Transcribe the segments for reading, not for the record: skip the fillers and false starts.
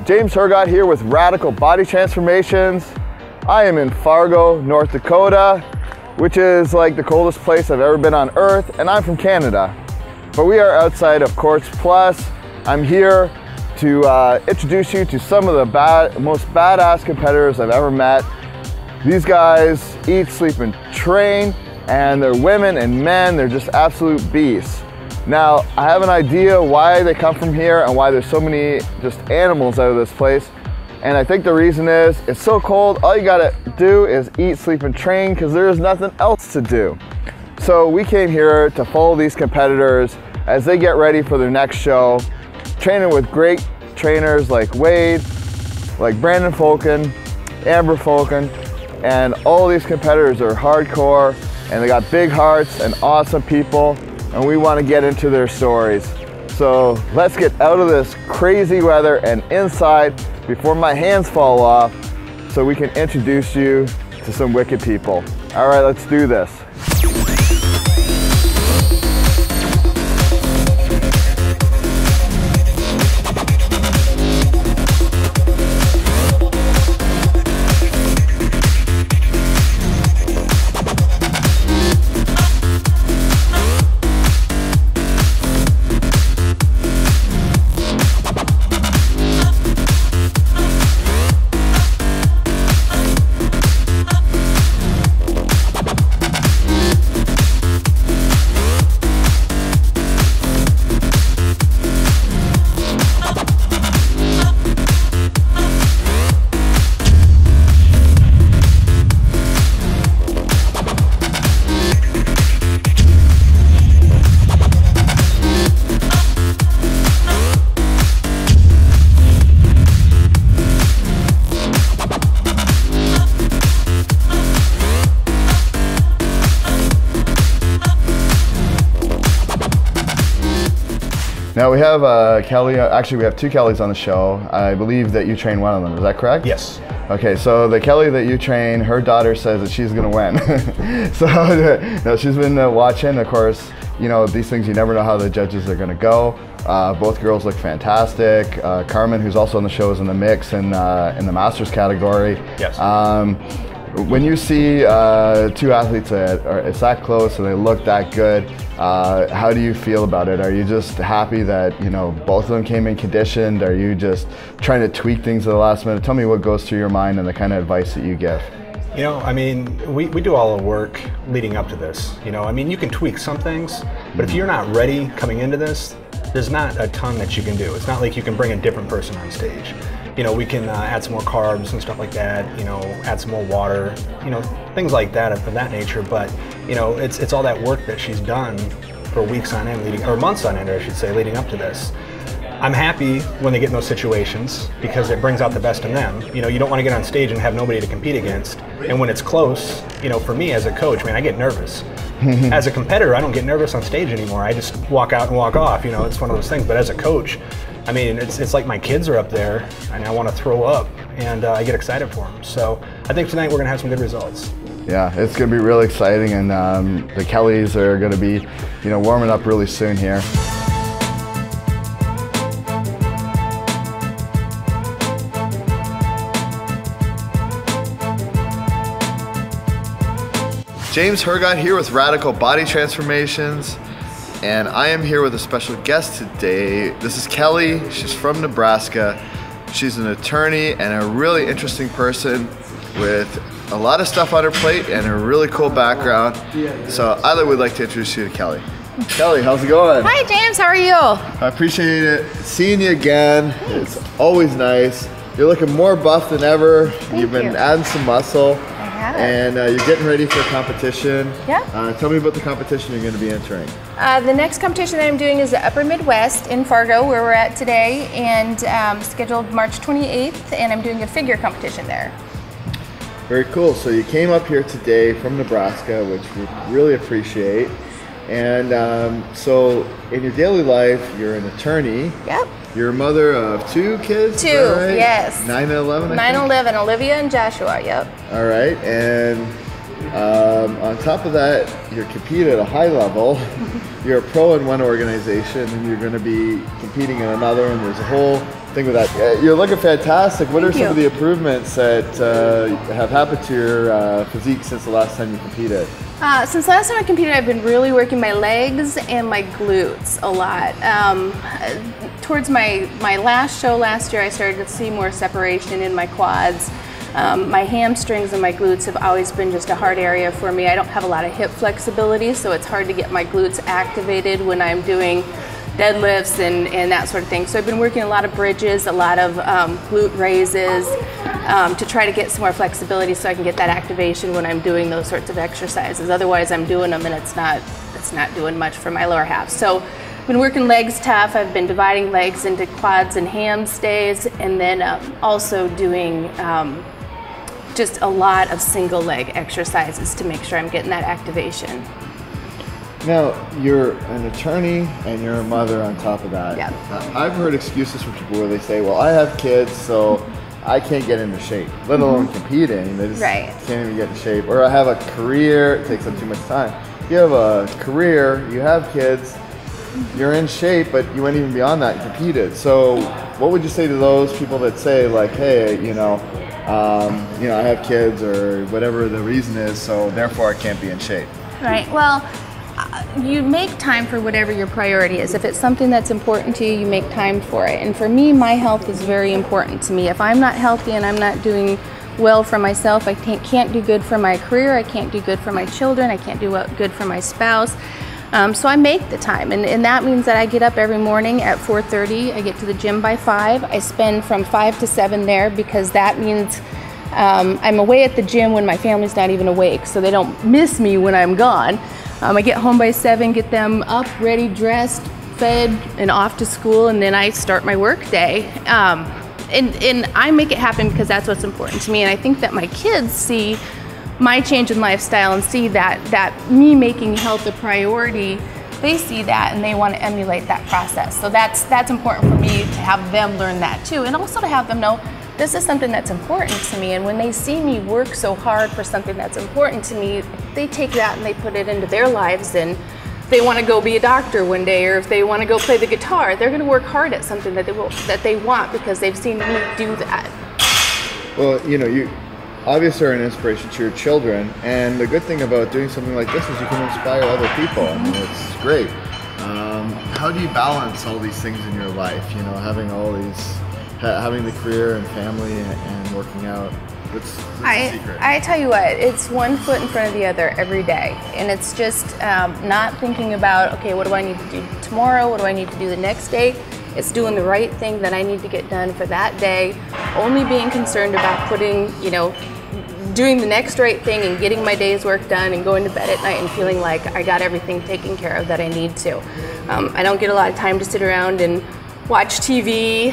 James Hergott here with Radical Body Transformations. I am in Fargo, North Dakota, which is like the coldest place I've ever been on earth, and I'm from Canada. But we are outside of Courts Plus. I'm here to introduce you to some of the most badass competitors I've ever met. These guys eat, sleep, and train, and they're women and men. They're just absolute beasts. Now, I have an idea why they come from here and why there's so many just animals out of this place. And I think the reason is, it's so cold, all you gotta do is eat, sleep, and train because there is nothing else to do. So we came here to follow these competitors as they get ready for their next show, training with great trainers like Wade, like Brandon Fulkin, Amber Fulkin, and all these competitors are hardcore and they got big hearts and awesome people, and we want to get into their stories. So let's get out of this crazy weather and inside before my hands fall off so we can introduce you to some wicked people. All right, let's do this. Now we have Kelly, actually we have two Kellys on the show. I believe that you train one of them, is that correct? Yes. Okay, so the Kelly that you train, her daughter says that she's gonna win. So no, she's been watching. Of course, you know, these things, you never know how the judges are gonna go. Both girls look fantastic. Carmen, who's also on the show, is in the mix in the Masters category. Yes. When you see two athletes that it's that close and they look that good, how do you feel about it? Are you just happy that, you know, both of them came in conditioned? Are you just trying to tweak things at the last minute? Tell me what goes through your mind and the kind of advice that you give. You know, I mean, we do all the work leading up to this. You know, I mean, you can tweak some things, but if you're not ready coming into this, there's not a ton that you can do. It's not like you can bring a different person on stage. You know, we can add some more carbs and stuff like that, you know, add some more water, you know, things like that of that nature. But, you know, it's all that work that she's done for weeks on end, or months on end, I should say, leading up to this. I'm happy when they get in those situations because it brings out the best in them. You know, you don't want to get on stage and have nobody to compete against. And when it's close, you know, for me as a coach, man, I get nervous. As a competitor, I don't get nervous on stage anymore. I just walk out and walk off, you know, it's one of those things. But as a coach, I mean, it's like my kids are up there and I want to throw up, and I get excited for them. So I think tonight we're going to have some good results. Yeah, it's going to be really exciting, and the Kellys are going to be, you know, warming up really soon here. James Hergott here with Radical Body Transformations, and I am here with a special guest today. This is Kelly. She's from Nebraska. She's an attorney and a really interesting person with a lot of stuff on her plate and a really cool background. So I would like to introduce you to Kelly. Kelly, how's it going? Hi James, how are you? I appreciate it. Seeing you again. Thanks. It's always nice. You're looking more buff than ever. You've been adding some muscle. And you're getting ready for a competition. Yeah. Tell me about the competition you're going to be entering. The next competition that I'm doing is the Upper Midwest in Fargo, where we're at today, and scheduled March 28th, and I'm doing a figure competition there. Very cool. So you came up here today from Nebraska, which we really appreciate. And so in your daily life, you're an attorney. Yep. You're a mother of two kids? Two, right? yes. 9 and 11, 9 and 11, Olivia and Joshua, yep. All right, and on top of that, you're competing at a high level. You're a pro in one organization, and you're going to be competing in another, and there's a whole thing with that. You're looking fantastic. What are some of the improvements that have happened to your physique since the last time you competed? Since the last time I competed, I've been really working my legs and my glutes a lot. Towards my last show last year, I started to see more separation in my quads. My hamstrings and my glutes have always been just a hard area for me. I don't have a lot of hip flexibility, so it's hard to get my glutes activated when I'm doing deadlifts and that sort of thing. So I've been working a lot of bridges, a lot of glute raises to try to get some more flexibility so I can get that activation when I'm doing those sorts of exercises. Otherwise I'm doing them and it's not doing much for my lower half. So I've been working legs tough. I've been dividing legs into quads and hams days, and then also doing just a lot of single leg exercises to make sure I'm getting that activation. Now, you're an attorney and you're a mother on top of that. Yeah. I've heard excuses from people where they say, well, I have kids, so I can't get into shape, let alone competing. They just can't even get in shape. Or I have a career, it takes up too much time. You have a career, you have kids, you're in shape, but you went even beyond that and competed. So what would you say to those people that say, like, hey, I have kids or whatever the reason is, so therefore I can't be in shape? Right. Well, you make time for whatever your priority is. If it's something that's important to you, you make time for it. And for me, my health is very important to me. If I'm not healthy and I'm not doing well for myself, I can't do good for my career, I can't do good for my children, I can't do good for my spouse. So I make the time, and that means that I get up every morning at 4:30, I get to the gym by 5, I spend from 5 to 7 there because that means I'm away at the gym when my family's not even awake, so they don't miss me when I'm gone. I get home by 7, get them up, ready, dressed, fed, and off to school, and then I start my work day. And I make it happen because that's what's important to me, and I think that my kids see my change in lifestyle and see that me making health a priority. They see that and they want to emulate that process. So that's important for me to have them learn that too, and also to have them know this is something that's important to me. And when they see me work so hard for something that's important to me, they take that and they put it into their lives. And if they want to go be a doctor one day, or if they want to go play the guitar, they're going to work hard at something that they want because they've seen me do that. Well, you obviously are an inspiration to your children, and the good thing about doing something like this is you can inspire other people. I mean, it's great. How do you balance all these things in your life? Having the career and family and working out. What's the secret? I tell you what, it's one foot in front of the other every day, and it's just not thinking about, okay, what do I need to do tomorrow? What do I need to do the next day? It's doing the right thing that I need to get done for that day, only being concerned about doing the next right thing and getting my day's work done and going to bed at night and feeling like I got everything taken care of that I need to. I don't get a lot of time to sit around and watch TV,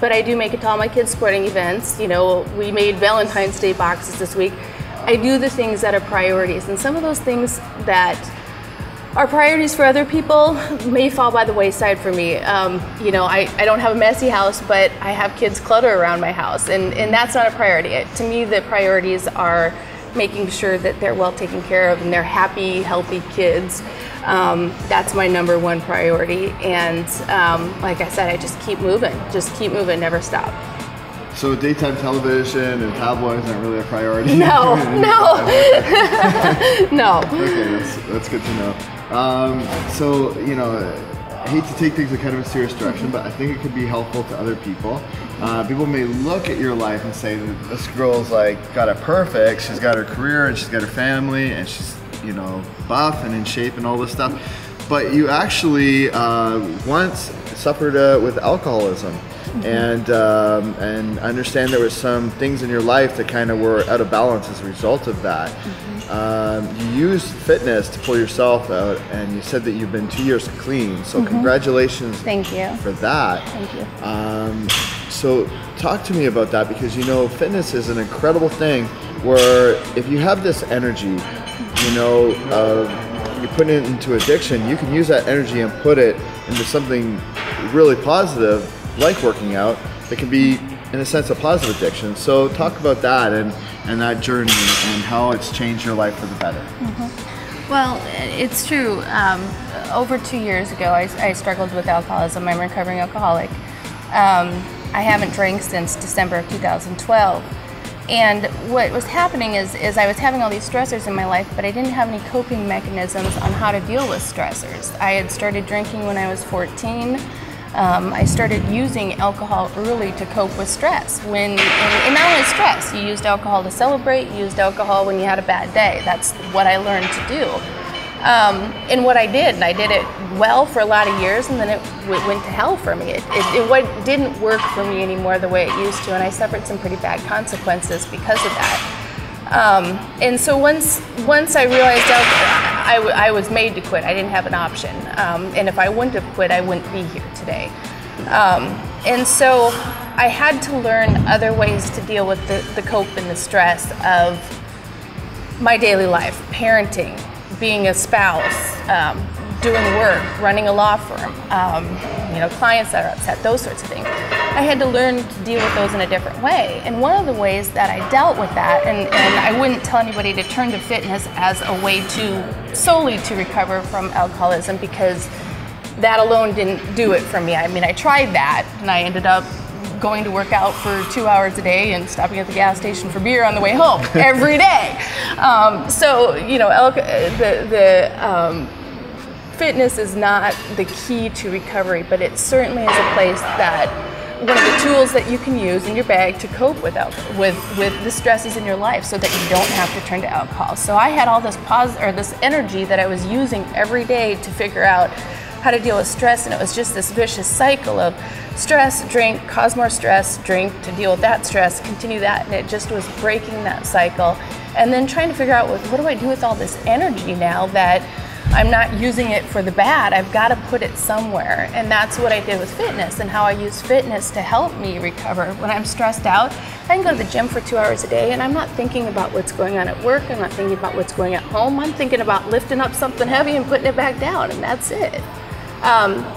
but I do make it to all my kids' sporting events. We made Valentine's Day boxes this week. I do the things that are priorities, and some of those things that are priorities for other people may fall by the wayside for me. I don't have a messy house, but I have kids clutter around my house, and that's not a priority. To me, the priorities are making sure that they're well taken care of and they're happy, healthy kids. That's my number one priority. And like I said, I just keep moving, never stop. So daytime television and tabloids aren't really a priority? No. No. Okay, that's good to know. I hate to take things in kind of a serious direction, but I think it could be helpful to other people. People may look at your life and say that this girl's got it perfect. She's got her career and she's got her family and she's buff and in shape and all this stuff. But you actually once suffered with alcoholism. And understand there was some things in your life that kind of were out of balance as a result of that. You used fitness to pull yourself out, and you said that you've been 2 years clean. So congratulations! Thank you for that. Thank you. So talk to me about that, because fitness is an incredible thing. Where if you have this energy, you put it into addiction, you can use that energy and put it into something really positive, like working out, that can be, in a sense, a positive addiction. So talk about that and that journey and how it's changed your life for the better. Well, it's true. Over 2 years ago, I struggled with alcoholism. I'm a recovering alcoholic. I haven't drank since December of 2012. And what was happening is I was having all these stressors in my life, but I didn't have any coping mechanisms on how to deal with stressors. I had started drinking when I was 14. I started using alcohol early to cope with stress. And not only stress, you used alcohol to celebrate, you used alcohol when you had a bad day. That's what I learned to do. And what I did, and I did it well for a lot of years, and then it went to hell for me. It didn't work for me anymore the way it used to, and I suffered some pretty bad consequences because of that. And so once I realized I was made to quit, I didn't have an option. And if I wouldn't have quit, I wouldn't be here today. And so I had to learn other ways to deal with the cope and the stress of my daily life, parenting, being a spouse, doing work, running a law firm, clients that are upset, those sorts of things. I had to learn to deal with those in a different way. And one of the ways that I dealt with that, and I wouldn't tell anybody to turn to fitness as a way solely to recover from alcoholism, because that alone didn't do it for me. I mean, I tried that, and I ended up going to work out for 2 hours a day and stopping at the gas station for beer on the way home every day. Fitness is not the key to recovery, but it certainly is a place that one of the tools that you can use in your bag to cope with the stresses in your life, so that you don't have to turn to alcohol. So I had all this this energy that I was using every day to figure out how to deal with stress, and it was just this vicious cycle of stress, drink, cause more stress, drink to deal with that stress, continue that, and it just was breaking that cycle. And then trying to figure out, what do I do with all this energy now that I'm not using it for the bad? I've got to put it somewhere. And that's what I did with fitness, and how I use fitness to help me recover. When I'm stressed out, I can go to the gym for 2 hours a day, and I'm not thinking about what's going on at work. I'm not thinking about what's going on at home. I'm thinking about lifting up something heavy and putting it back down, and that's it.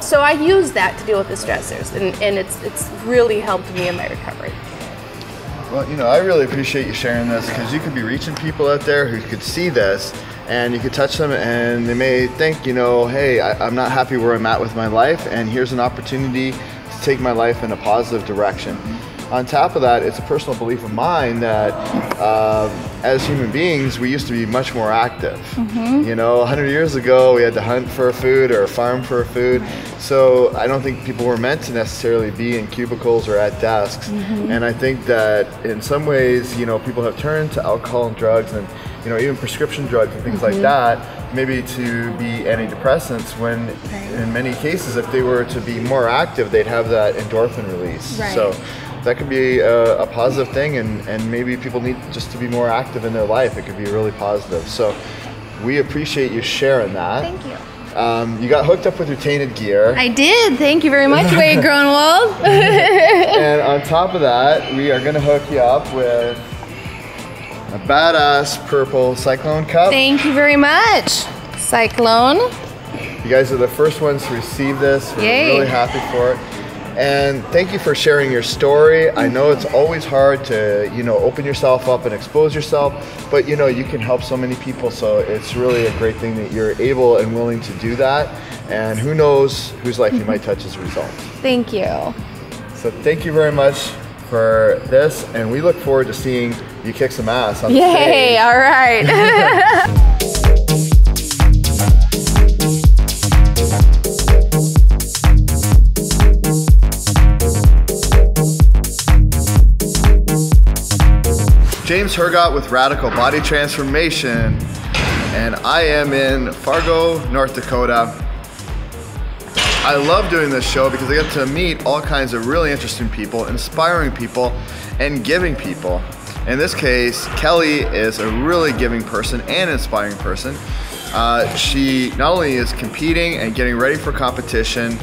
So I use that to deal with the stressors, and it's really helped me in my recovery. Well, I really appreciate you sharing this, because you could be reaching people out there who could see this, and you could touch them, and they may think, hey, I'm not happy where I'm at with my life, and here's an opportunity to take my life in a positive direction. On top of that, it's a personal belief of mine that as human beings, we used to be much more active. 100 years ago, we had to hunt for food or farm for food. So I don't think people were meant to necessarily be in cubicles or at desks. And I think that in some ways, people have turned to alcohol and drugs, and even prescription drugs and things like that, maybe to be antidepressants, when in many cases, if they were to be more active, they'd have that endorphin release. So that could be a positive thing, and maybe people need just to be more active in their life. It could be really positive. So we appreciate you sharing that. Thank you. You got hooked up with your tainted gear. I did. Thank you very much, Wade Grunwald. And on top of that, we are going to hook you up with a badass purple Cyclone cup. Thank you very much, Cyclone. You guys are the first ones to receive this. We're really happy for it. And thank you for sharing your story. I know it's always hard to, open yourself up and expose yourself, but you can help so many people. So it's really a great thing that you're able and willing to do that. And who knows whose life you might touch as a result. Thank you. So thank you very much for this, and we look forward to seeing you kick some ass on the stage. Yay, all right. James Hergott with Radical Body Transformation, and I am in Fargo, North Dakota. I love doing this show because I get to meet all kinds of really interesting people, inspiring people, and giving people. In this case, Kelly is a really giving person and inspiring person. She not only is competing and getting ready for competition,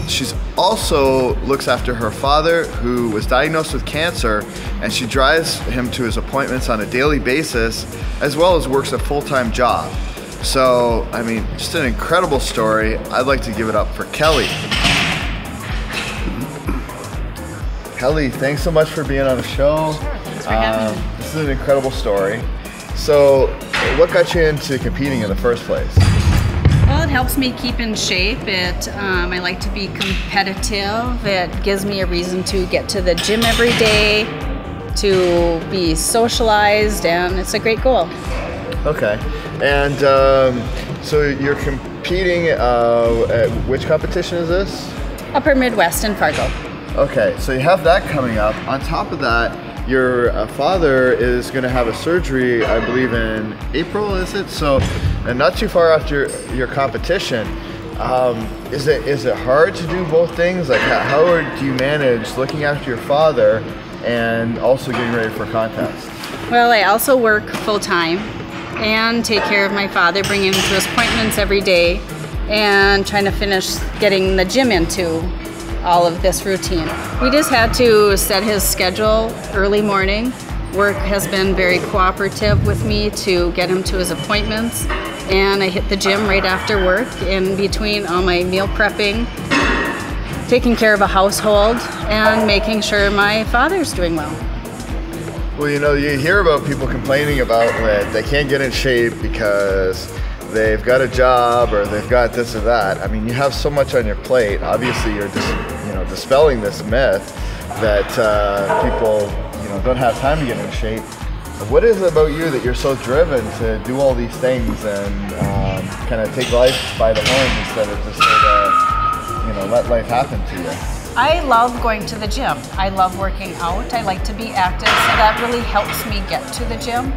she's also looks after her father, who was diagnosed with cancer, and she drives him to his appointments on a daily basis, as well as works a full-time job. So, I mean, just an incredible story. I'd like to give it up for Kelly. Kelly, thanks so much for being on the show. Thanks for having me. This is an incredible story. So, what got you into competing in the first place? Well, it helps me keep in shape. I like to be competitive. It gives me a reason to get to the gym every day, to be socialized, and it's a great goal. Okay. And so you're competing at which competition is this? Upper Midwest in Fargo. Okay, so you have that coming up. On top of that, your father is going to have a surgery, I believe in April, is it? So, and not too far after your competition. Is it hard to do both things? Like, how do you manage looking after your father and also getting ready for a contest? Well, I also work full-time and take care of my father, bring him to his appointments every day, and trying to finish getting the gym into all of this routine. We just had to set his schedule early morning. Work has been very cooperative with me to get him to his appointments, and I hit the gym right after work in between all my meal prepping, taking care of a household, and making sure my father's doing well. Well, you know, you hear about people complaining about when they can't get in shape because they've got a job or they've got this or that. I mean, you have so much on your plate. Obviously, you're just, dispelling this myth that people, don't have time to get in shape. What is it about you that you're so driven to do all these things and kind of take life by the horns instead of just let life happen to you? I love going to the gym. I love working out. I like to be active, so that really helps me get to the gym.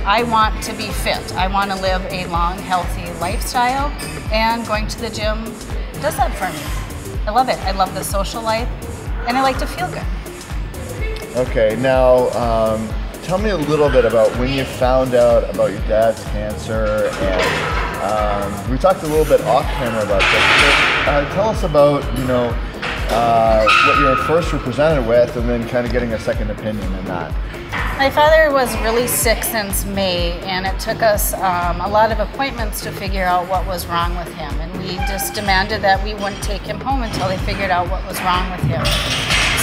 I want to be fit. I want to live a long, healthy lifestyle, and going to the gym does that for me. I love it. I love the social life, and I like to feel good. Okay, now tell me a little bit about when you found out about your dad's cancer, and we talked a little bit off camera about this, but tell us about, what you first were presented with, and then kind of getting a second opinion in that. My father was really sick since May, and it took us a lot of appointments to figure out what was wrong with him. And we just demanded that we wouldn't take him home until they figured out what was wrong with him.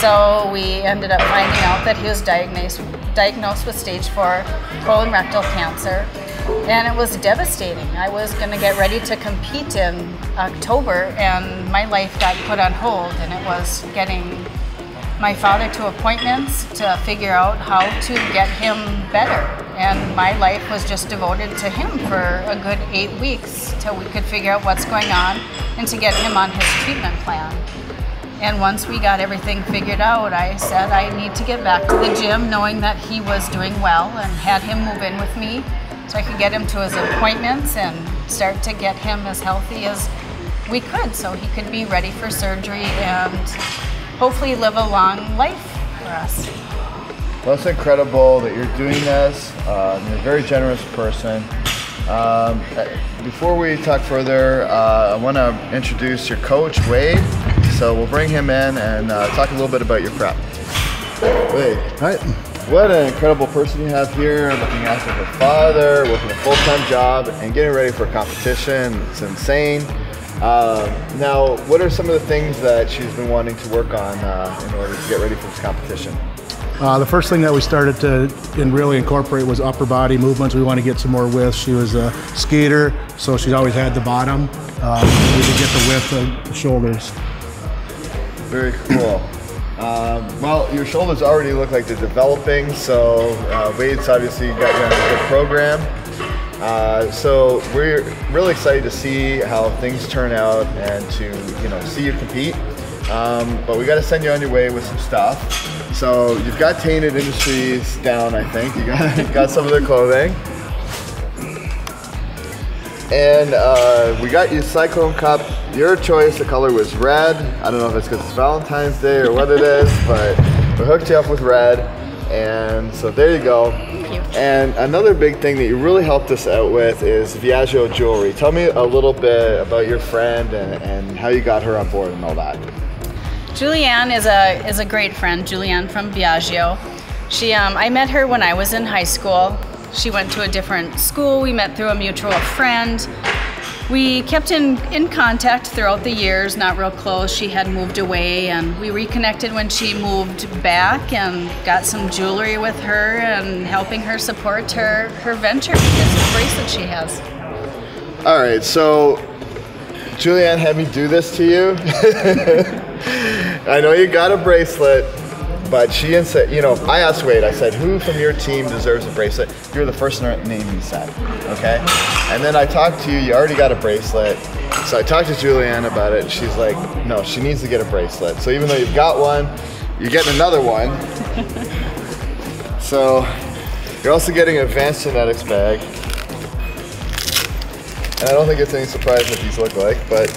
So we ended up finding out that he was diagnosed with stage 4 colon rectal cancer, and it was devastating. I was going to get ready to compete in October, and my life got put on hold, and it was getting my father to appointments to figure out how to get him better. And my life was just devoted to him for a good 8 weeks till we could figure out what's going on and to get him on his treatment plan. And once we got everything figured out, I said I need to get back to the gym, knowing that he was doing well, and had him move in with me so I could get him to his appointments and start to get him as healthy as we could so he could be ready for surgery and hopefully live a long life for us. Well, it's incredible that you're doing this. You're a very generous person. Before we talk further, I want to introduce your coach, Wade. So we'll bring him in and talk a little bit about your prep. Wade, hi. What an incredible person you have here, looking after her father, working a full-time job, and getting ready for a competition. It's insane. Now, what are some of the things that she's been wanting to work on in order to get ready for this competition? The first thing that we started to really incorporate was upper body movements. We want to get some more width. She was a skater, so she's always had the bottom. We need to get the width of the shoulders. Very cool. Well, your shoulders already look like they're developing, so Wade's obviously got you on a good program. So we're really excited to see how things turn out and to see you compete. But we got to send you on your way with some stuff. So you've got Tainted Industries down, I think. You got some of their clothing. And we got you Cyclone Cup. Your choice, the color was red. I don't know if it's because it's Valentine's Day or what it is, but we hooked you up with red. And so there you go. Thank you. And another big thing that you really helped us out with is Viaggio Jewelry. Tell me a little bit about your friend and how you got her on board and all that. Julianne is a great friend, Julianne from Viaggio. I met her when I was in high school. She went to a different school. We met through a mutual friend. We kept in contact throughout the years, not real close. She had moved away, and we reconnected when she moved back and got some jewelry with her and helping her support her venture because of the bracelet she has. All right, so Julianne had me do this to you. I know you got a bracelet, but she said, you know, I asked Wade, I said, who from your team deserves a bracelet? You're the first name he said, okay? And then I talked to you, you already got a bracelet. So I talked to Julianne about it, and she's like, no, she needs to get a bracelet. So even though you've got one, you're getting another one. So you're also getting an advanced genetics bag. And I don't think it's any surprise what these look like, but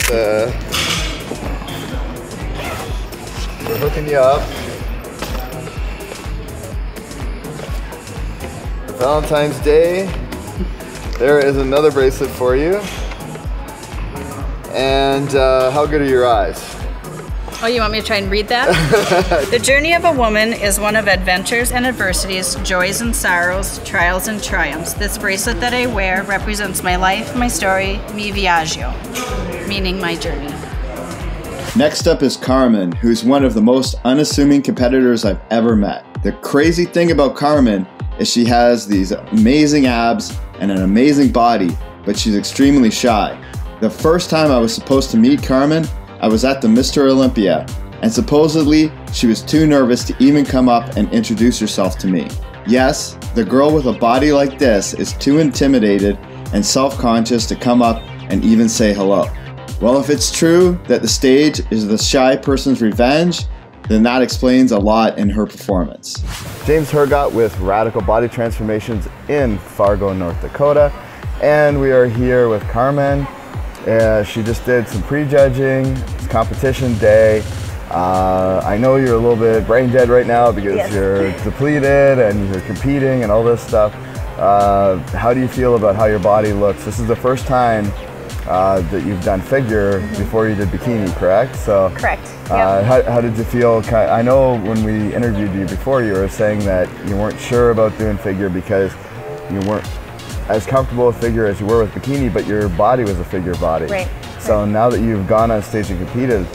we're hooking you up. For Valentine's Day, there is another bracelet for you. And how good are your eyes? Oh, you want me to try and read that? The journey of a woman is one of adventures and adversities, joys and sorrows, trials and triumphs. This bracelet that I wear represents my life, my story, mi viaggio, meaning my journey. Next up is Carmen, who's one of the most unassuming competitors I've ever met. The crazy thing about Carmen is she has these amazing abs and an amazing body, but she's extremely shy. The first time I was supposed to meet Carmen, I was at the Mr. Olympia, and supposedly she was too nervous to even come up and introduce herself to me. Yes, the girl with a body like this is too intimidated and self-conscious to come up and even say hello. Well, if it's true that the stage is the shy person's revenge, then that explains a lot in her performance. James Hergott with Radical Body Transformations in Fargo, North Dakota, and we are here with Carmen. She just did some prejudging. It's competition day. I know you're a little bit brain dead right now because you're depleted and you're competing and all this stuff. How do you feel about how your body looks? This is the first time that you've done figure before you did bikini, correct? So, correct. Yep. How did you feel? I know when we interviewed you before, you were saying that you weren't sure about doing figure because you weren't as comfortable with figure as you were with bikini, but your body was a figure body. Right. So now that you've gone on stage and competed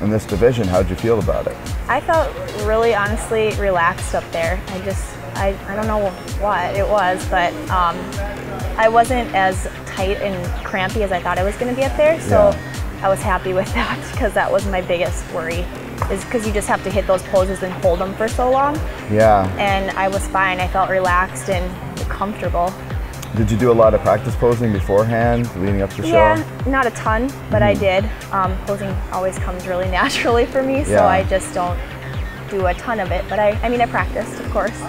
in this division, how'd you feel about it? I felt really, honestly, relaxed up there. I don't know what it was, but I wasn't as tight and crampy as I thought I was going to be up there. So I was happy with that because that was my biggest worry, is because you just have to hit those poses and hold them for so long. Yeah. And I was fine. I felt relaxed and comfortable. Did you do a lot of practice posing beforehand, leading up to the show? Yeah, not a ton, but I did. Posing always comes really naturally for me, so I just don't do a ton of it. But I mean, I practiced, of course.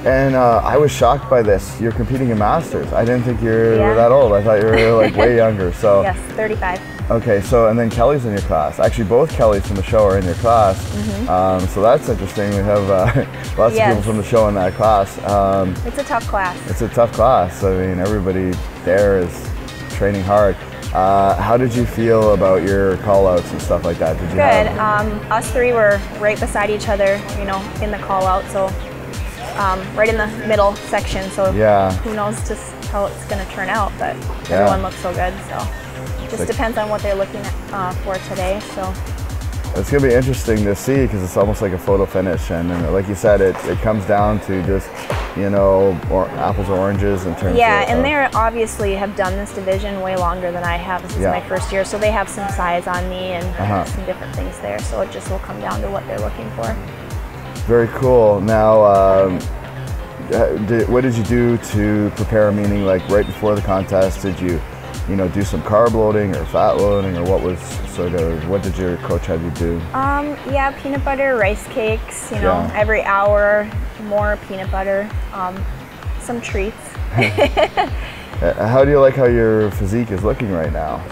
And I was shocked by this. You're competing in Masters. I didn't think you were that old. I thought you were like way younger. So yes, 35. Okay, so and then Kelly's in your class. Actually, both Kellys from the show are in your class. So that's interesting. We have lots of people from the show in that class. It's a tough class. It's a tough class. I mean, everybody there is training hard. How did you feel about your call-outs and stuff like that? Did you Good. Us three were right beside each other, you know, in the call-out. So right in the middle section. So who knows just how it's going to turn out, but everyone looks so good. So. Just depends on what they're looking at for today. So it's gonna be interesting to see because it's almost like a photo finish, and like you said, it comes down to just apples or oranges in terms. And they obviously have done this division way longer than I have. This is my first year, so they have some size on me and some different things there. So it just will come down to what they're looking for. Very cool. Now, what did you do to prepare? Meaning, like right before the contest, did you do some carb loading or fat loading, or what did your coach have you do? Peanut butter, rice cakes, every hour, more peanut butter, some treats. How do you like how your physique is looking right now?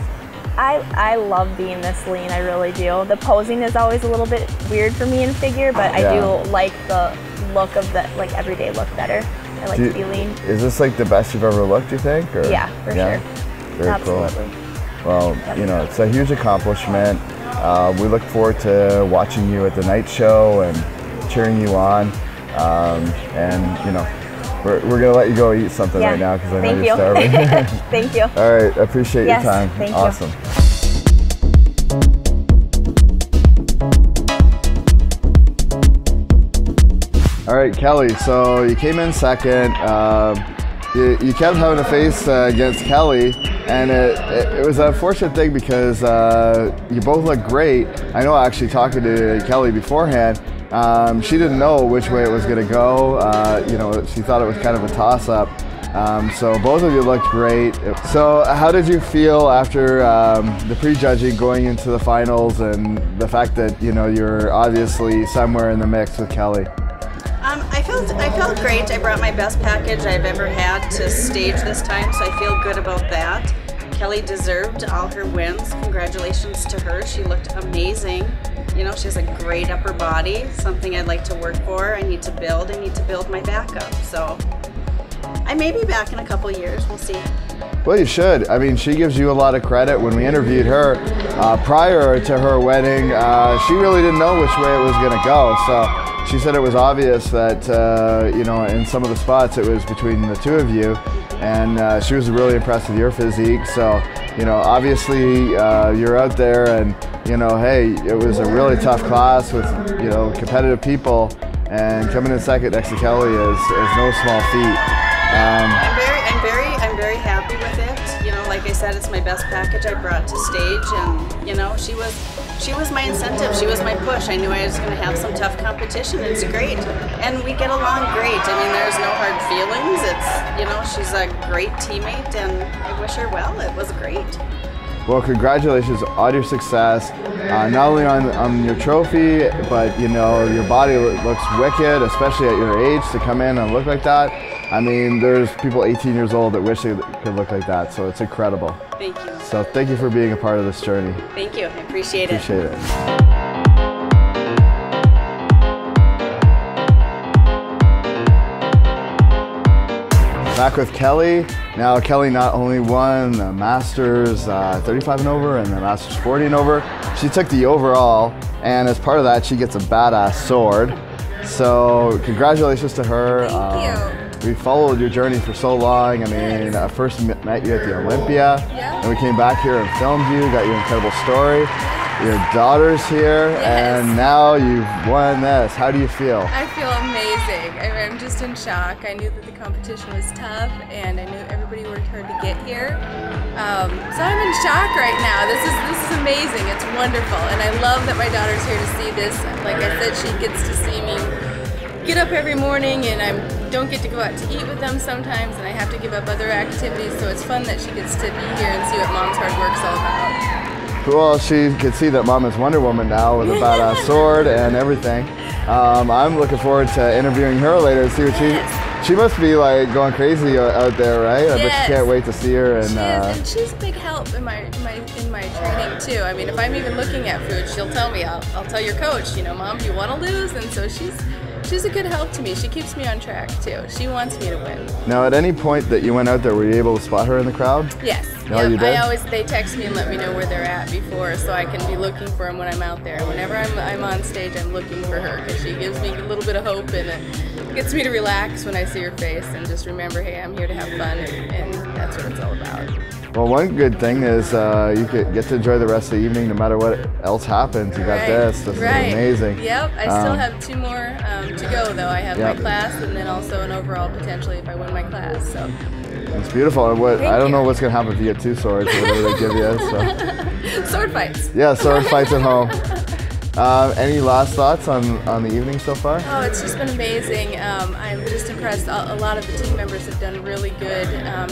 I love being this lean, I really do. The posing is always a little bit weird for me in figure, but I do like the look of the everyday look better. I like to be lean. Is this like the best you've ever looked, you think? Or? Yeah, for sure. Very Absolutely. Cool. Well, it's a huge accomplishment. We look forward to watching you at the night show and cheering you on. We're gonna let you go eat something right now because I know you're starving. Thank you. All right, I appreciate your time. Thank awesome. All right, Kelly. So you came in second. You kept having to face against Kelly. And it was a fortunate thing because you both look great. I know actually talking to Kelly beforehand, she didn't know which way it was going to go. You know, she thought it was kind of a toss-up. So both of you looked great. So how did you feel after the prejudging going into the finals and the fact that, you know, you're obviously somewhere in the mix with Kelly? I felt great. I brought my best package I've ever had to stage this time, so I feel good about that. Kelly deserved all her wins. Congratulations to her. She looked amazing. You know, she has a great upper body, something I'd like to work for. I need to build my back up. So I may be back in a couple years, we'll see. Well, you should. I mean, she gives you a lot of credit. When we interviewed her prior to her wedding, she really didn't know which way it was going to go. So she said it was obvious that, you know, in some of the spots it was between the two of you, and she was really impressed with your physique. So, you know, obviously you're out there and, you know, hey, it was a really tough class with, you know, competitive people, and coming in second next to Kelly is no small feat. I'm very happy with it. You know, like I said, it's my best package I brought to stage, and you know, she was my incentive. She was my push. I knew I was going to have some tough competition. It's great, and we get along great. I mean, there's no hard feelings. It's, you know, she's a great teammate, and I wish her well. It was great. Well, congratulations on your success, not only on your trophy, but you know, your body looks wicked, especially at your age, to come in and look like that. I mean, there's people 18 years old that wish they could look like that, so it's incredible. Thank you. So thank you for being a part of this journey. Thank you, I appreciate it. Appreciate it. Back with Kelly. Now Kelly not only won the Masters 35 and over and the Masters 40 and over, she took the overall, and as part of that she gets a badass sword. So congratulations to her. Thank you. We followed your journey for so long. I mean, I first met you at the Olympia, and we came back here and filmed you, got your incredible story. Your daughter's here, and now you've won this. How do you feel? I feel amazing. I'm just in shock. I knew that the competition was tough, and I knew everybody worked hard to get here. So I'm in shock right now. This is amazing. It's wonderful, and I love that my daughter's here to see this. Like I said, she gets to see me get up every morning, and I don't get to go out to eat with them sometimes, and I have to give up other activities. So it's fun that she gets to be here and see what Mom's hard work's all about. Well, she could see that Mom is Wonder Woman now with a badass sword and everything. I'm looking forward to interviewing her later and see what she must be like going crazy out there, right? I bet you can't wait to see her. And, she is, and she's a big help in my training too. I mean, if I'm even looking at food, she'll tell me. I'll tell your coach, you know, Mom, do you want to lose? And so she's a good help to me. She keeps me on track too. She wants me to win. Now, at any point that you went out there, were you able to spot her in the crowd? Yes. No, you did? They text me and let me know where they're at before, so I can be looking for them when I'm out there. Whenever I'm on stage, I'm looking for her because she gives me a little bit of hope, and it gets me to relax when I see her face and just remember, hey, I'm here to have fun, and that's what it's all about. Well, one good thing is you get to enjoy the rest of the evening no matter what else happens. You got this. This is amazing. Yep, I still have 2 more to go though. I have my class and then also an overall potentially if I win my class. So it's beautiful. And I don't know what's going to happen if you get 2 swords or whatever they give you. So. Sword fights. Yeah, sword fights at home. Any last thoughts on the evening so far? Oh, it's just been amazing. I'm just impressed. A lot of the team members have done really good.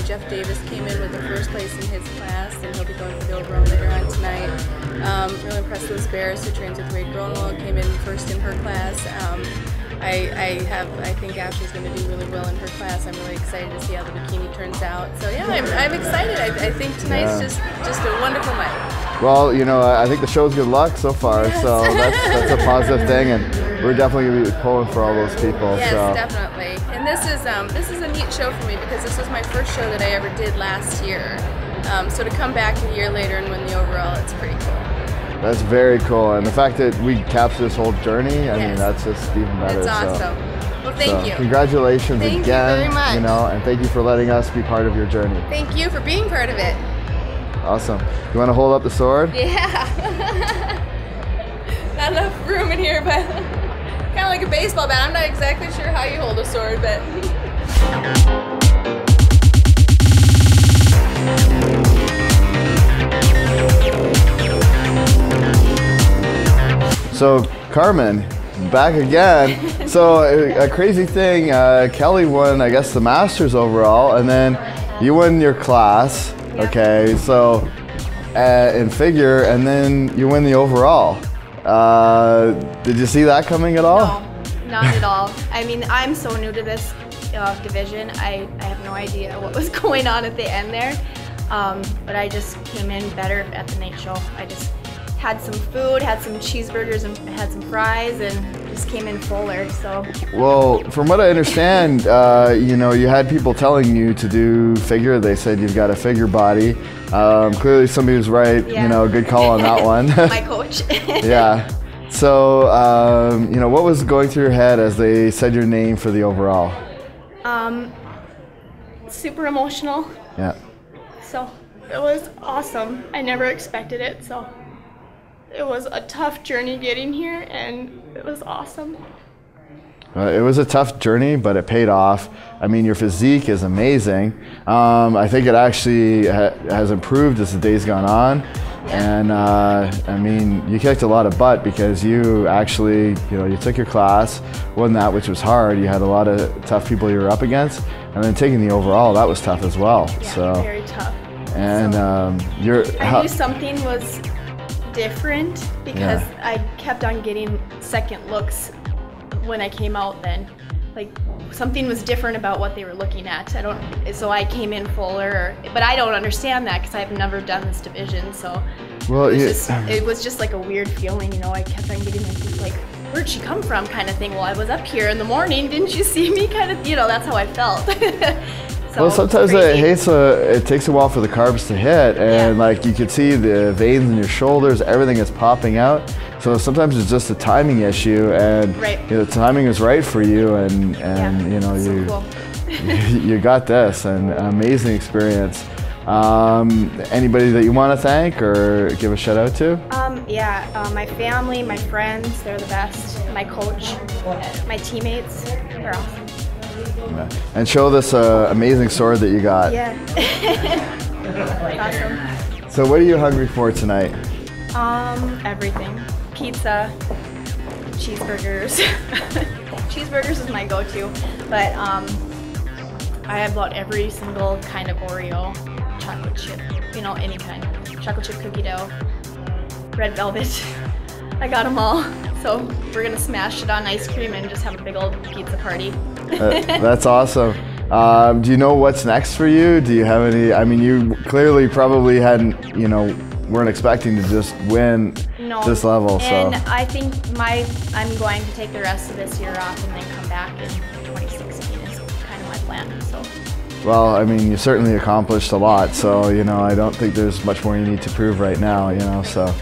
Jeff Davis came in with the first place in his class, and he'll be going for the overall later on tonight. Really impressed with Liz Barris, who trains with Wade Gronwald, came in first in her class. I think Ashley's going to do really well in her class. I'm really excited to see how the bikini turns out. So yeah, I'm excited. I think tonight's just a wonderful night. Well, you know, I think the show's good luck so far, so that's a positive thing, and we're definitely going to be pulling for all those people. Yes, so. definitely. And this is a neat show for me because this was my first show that I ever did last year. So to come back a year later and win the overall, it's pretty cool. That's very cool, and the fact that we captured this whole journey, I mean, that's just even better. That's awesome. Well, thank you. Congratulations again. Thank you very much. You know, and thank you for letting us be part of your journey. Thank you for being part of it. Awesome. You want to hold up the sword? Yeah. Not enough room in here, but kind of like a baseball bat. I'm not exactly sure how you hold a sword, but. So Carmen, back again. So a crazy thing, Kelly won, I guess, the Masters overall, and then you won your class. Yep. Okay, so in figure, and then you win the overall. Did you see that coming at all? No, not at all. I mean, I'm so new to this division. I have no idea what was going on at the end there. But I just came in better at the night show. I just had some food, had some cheeseburgers and had some fries, and just came in fuller. So. Well, from what I understand, you know, you had people telling you to do figure. They said you've got a figure body. Clearly, somebody was right. Yeah. You know, good call on that one. My coach. Yeah. So, you know, what was going through your head as they said your name for the overall? Super emotional. Yeah. So it was awesome. I never expected it, so it was a tough journey getting here, and it was awesome. It was a tough journey, but it paid off. I mean, your physique is amazing. I think it actually has improved as the day's gone on. And I mean, you kicked a lot of butt because you actually, you know, you took your class, won that, which was hard. You had a lot of tough people you were up against, and then taking the overall, that was tough as well. Yeah, so very tough. And so, I knew something was different because I kept on getting second looks when I came out then. Like, something was different about what they were looking at. So I came in fuller, but I don't understand that because I've never done this division. So well, it was just like a weird feeling, you know. I kept on getting like, where'd she come from kind of thing. Well, I was up here in the morning, didn't you see me kind of, you know, that's how I felt. So well, sometimes it takes a while for the carbs to hit, and like you could see the veins in your shoulders, everything is popping out. So sometimes it's just a timing issue, and you know, the timing is right for you, and you know, you got this, and amazing experience. Anybody that you want to thank or give a shout out to? My family, my friends, they're the best. My coach, my teammates, they're awesome. Yeah. And show this amazing sword that you got. Yeah. Awesome. So what are you hungry for tonight? Everything. Pizza, cheeseburgers. Cheeseburgers is my go-to, but I have about every single kind of Oreo, chocolate chip, you know, any kind. Chocolate chip cookie dough, red velvet. I got them all. So we're gonna smash it on ice cream and just have a big old pizza party. That's awesome. Do you know what's next for you? Do you have any, I mean, you clearly probably hadn't, you know, weren't expecting to just win this level. And I think I'm going to take the rest of this year off and then come back in 2016 is kind of my plan. So. Well, I mean, you certainly accomplished a lot, so, you know, I don't think there's much more you need to prove right now, you know, so.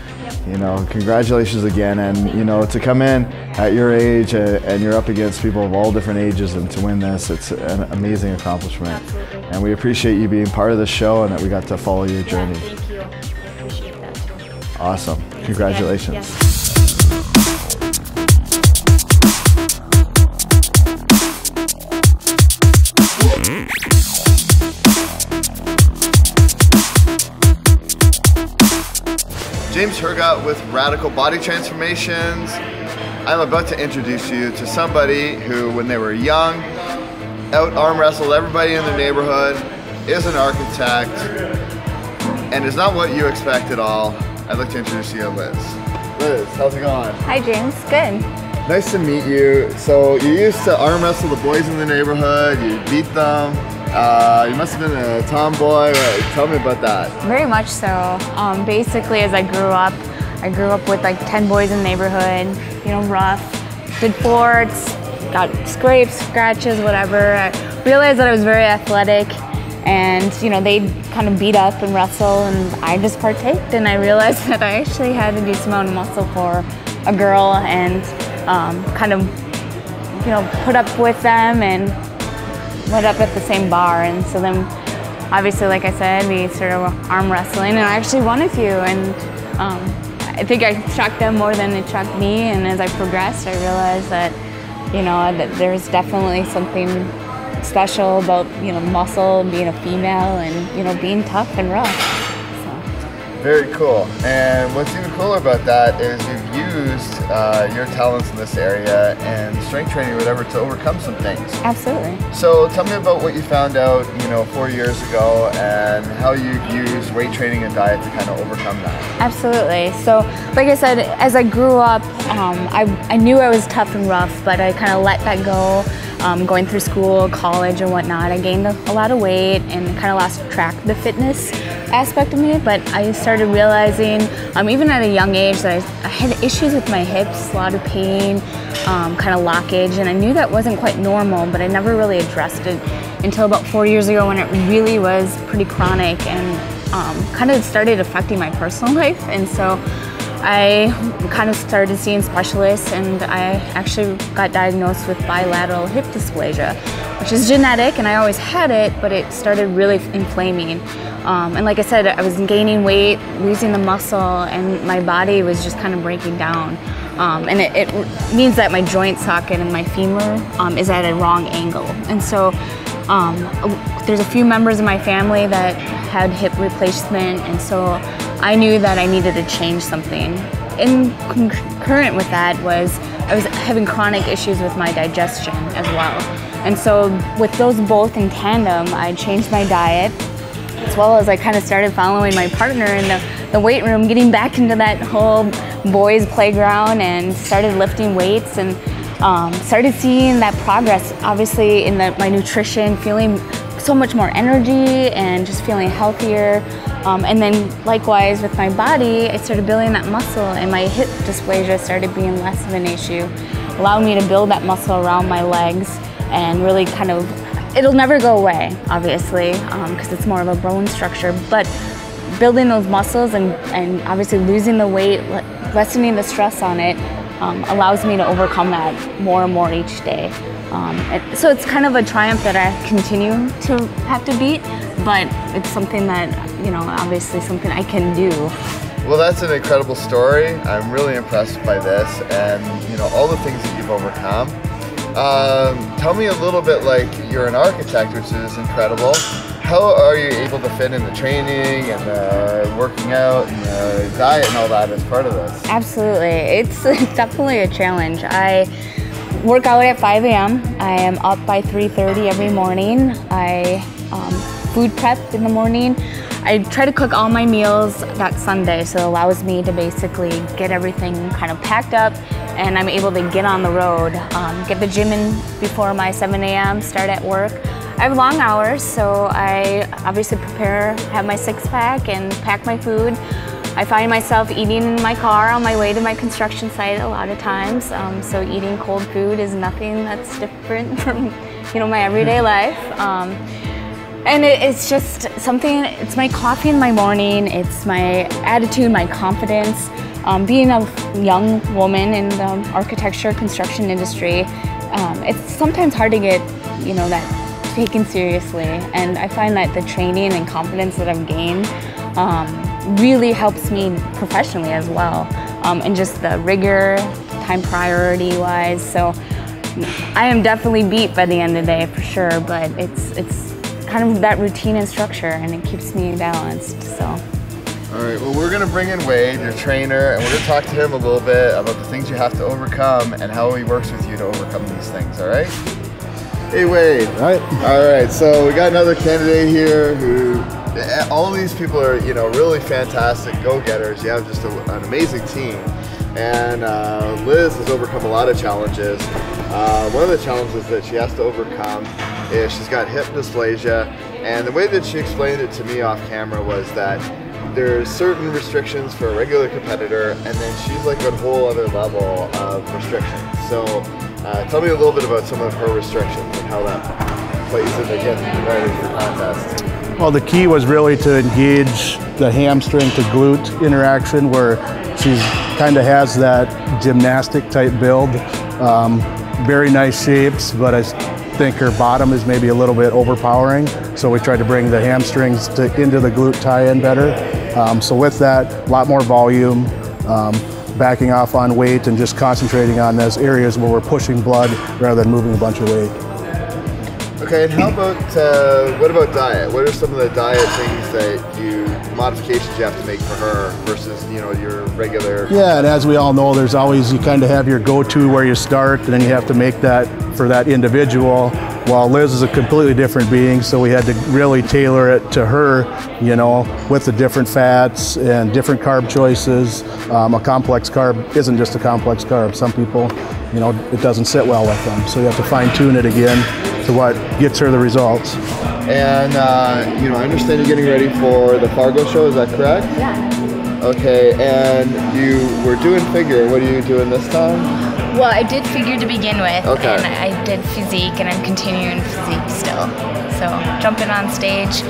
You know, congratulations again, and you know, to come in at your age and you're up against people of all different ages and to win this, it's an amazing accomplishment. Absolutely. And we appreciate you being part of the show and that we got to follow your journey. Yeah, thank you. I appreciate that too. Awesome. Thanks. Congratulations. Yes. James Hergott with Radical Body Transformations. I'm about to introduce you to somebody who, when they were young, out arm wrestled everybody in their neighborhood, is an architect, and is not what you expect at all. I'd like to introduce you to Liz. Liz, how's it going? Hi James, good. Nice to meet you. So you used to arm wrestle the boys in the neighborhood, you beat them. You must have been a tomboy. Tell me about that. Very much so. Basically, as I grew up with like 10 boys in the neighborhood, you know, rough, did sports, got scrapes, scratches, whatever. I realized that I was very athletic, and you know, they'd kind of beat up and wrestle, and I just partaked, and I realized that I actually had a decent amount of muscle for a girl, and kind of, you know, put up with them and went up at the same bar. And so then obviously, like I said, we started arm wrestling, and I actually won a few, and I think I shocked them more than it shocked me. And as I progressed, I realized that, you know, that there's definitely something special about, you know, muscle and being a female and, you know, being tough and rough. So. Very cool. And what's even cooler about that is you've used your talents in this area and strength training or whatever to overcome some things. Absolutely. So tell me about what you found out, 4 years ago and how you've used weight training and diet to kind of overcome that. Absolutely. So like I said, as I grew up, I knew I was tough and rough, but I kind of let that go. Going through school, college and whatnot, I gained a lot of weight and kind of lost track of the fitness aspect of me, but I started realizing, even at a young age, that I had issues with my hips, a lot of pain, kind of lockage, and I knew that wasn't quite normal, but I never really addressed it until about 4 years ago when it really was pretty chronic and kind of started affecting my personal life. And so I kind of started seeing specialists, and I actually got diagnosed with bilateral hip dysplasia, which is genetic, and I always had it, but it started really inflaming. And like I said, I was gaining weight, losing the muscle, and my body was just kind of breaking down. And it means that my joint socket and my femur is at a wrong angle. And so there's a few members of my family that had hip replacement, and so I knew that I needed to change something. And concurrent with that was I was having chronic issues with my digestion as well. And so with those both in tandem, I changed my diet, as well as I kind of started following my partner in the weight room, getting back into that whole boys playground, and started lifting weights and started seeing that progress, obviously, in my nutrition, feeling so much more energy and just feeling healthier. And then likewise with my body, I started building that muscle, and my hip dysplasia started being less of an issue, allowing me to build that muscle around my legs and really kind of, it'll never go away, obviously, because it's more of a bone structure, but building those muscles and obviously losing the weight, lessening the stress on it, allows me to overcome that more and more each day. So it's kind of a triumph that I continue to have to beat, but it's something that, obviously something I can do. Well, that's an incredible story. I'm really impressed by this and, all the things that you've overcome. Tell me a little bit, like, you're an architect, which is incredible. How are you able to fit in the training and the working out and the diet and all that as part of this? Absolutely. It's definitely a challenge. I work out at 5 a.m. I am up by 3:30 every morning. I food prep in the morning. I try to cook all my meals that Sunday, so it allows me to basically get everything kind of packed up, and I'm able to get on the road, get the gym in before my 7 a.m., start at work. I have long hours, so I obviously prepare, have my six-pack, and pack my food. I find myself eating in my car on my way to my construction site a lot of times, so eating cold food is nothing that's different from my everyday life. And it's just something, it's my coffee in my morning, it's my attitude, my confidence. Being a young woman in the architecture construction industry, it's sometimes hard to get, that taken seriously. And I find that the training and confidence that I've gained really helps me professionally as well. And just the rigor, time priority wise. So I am definitely beat by the end of the day for sure, but it's kind of that routine and structure, and it keeps me balanced, so. All right, well, we're gonna bring in Wade, your trainer, and we're gonna talk to him a little bit about the things you have to overcome and how he works with you to overcome these things, all right? Hey, Wade. All right, so we got another candidate here who, all these people are, really fantastic go-getters. You have just an amazing team. And Liz has overcome a lot of challenges. One of the challenges that she has to overcome is she's got hip dysplasia, and the way that she explained it to me off camera was that there's certain restrictions for a regular competitor, and then she's like a whole other level of restrictions. So tell me a little bit about some of her restrictions and how that plays into getting ready for contest. Well, the key was really to engage the hamstring to glute interaction, where she kind of has that gymnastic type build. Very nice shapes, but I think her bottom is maybe a little bit overpowering. So we tried to bring the hamstrings into the glute tie-in better. So with that, a lot more volume, backing off on weight and just concentrating on those areas where we're pushing blood rather than moving a bunch of weight. Okay, and how about, what about diet? What are some of the diet things that modifications you have to make for her versus, you know, your regular? Yeah, and as we all know, there's always, you kind of have your go-to where you start, and then you have to make that for that individual. While Liz is a completely different being, so we had to really tailor it to her, you know, with the different fats and different carb choices. A complex carb isn't just a complex carb. Some people, you know, it doesn't sit well with them. So you have to fine tune it again to what gets her the results. And, you know, I understand you're getting ready for the FARGO show, is that correct? Yeah. Okay, and you were doing figure. What are you doing this time? Well, I did figure to begin with, okay. And I did physique, and I'm continuing physique still. So jumping on stage,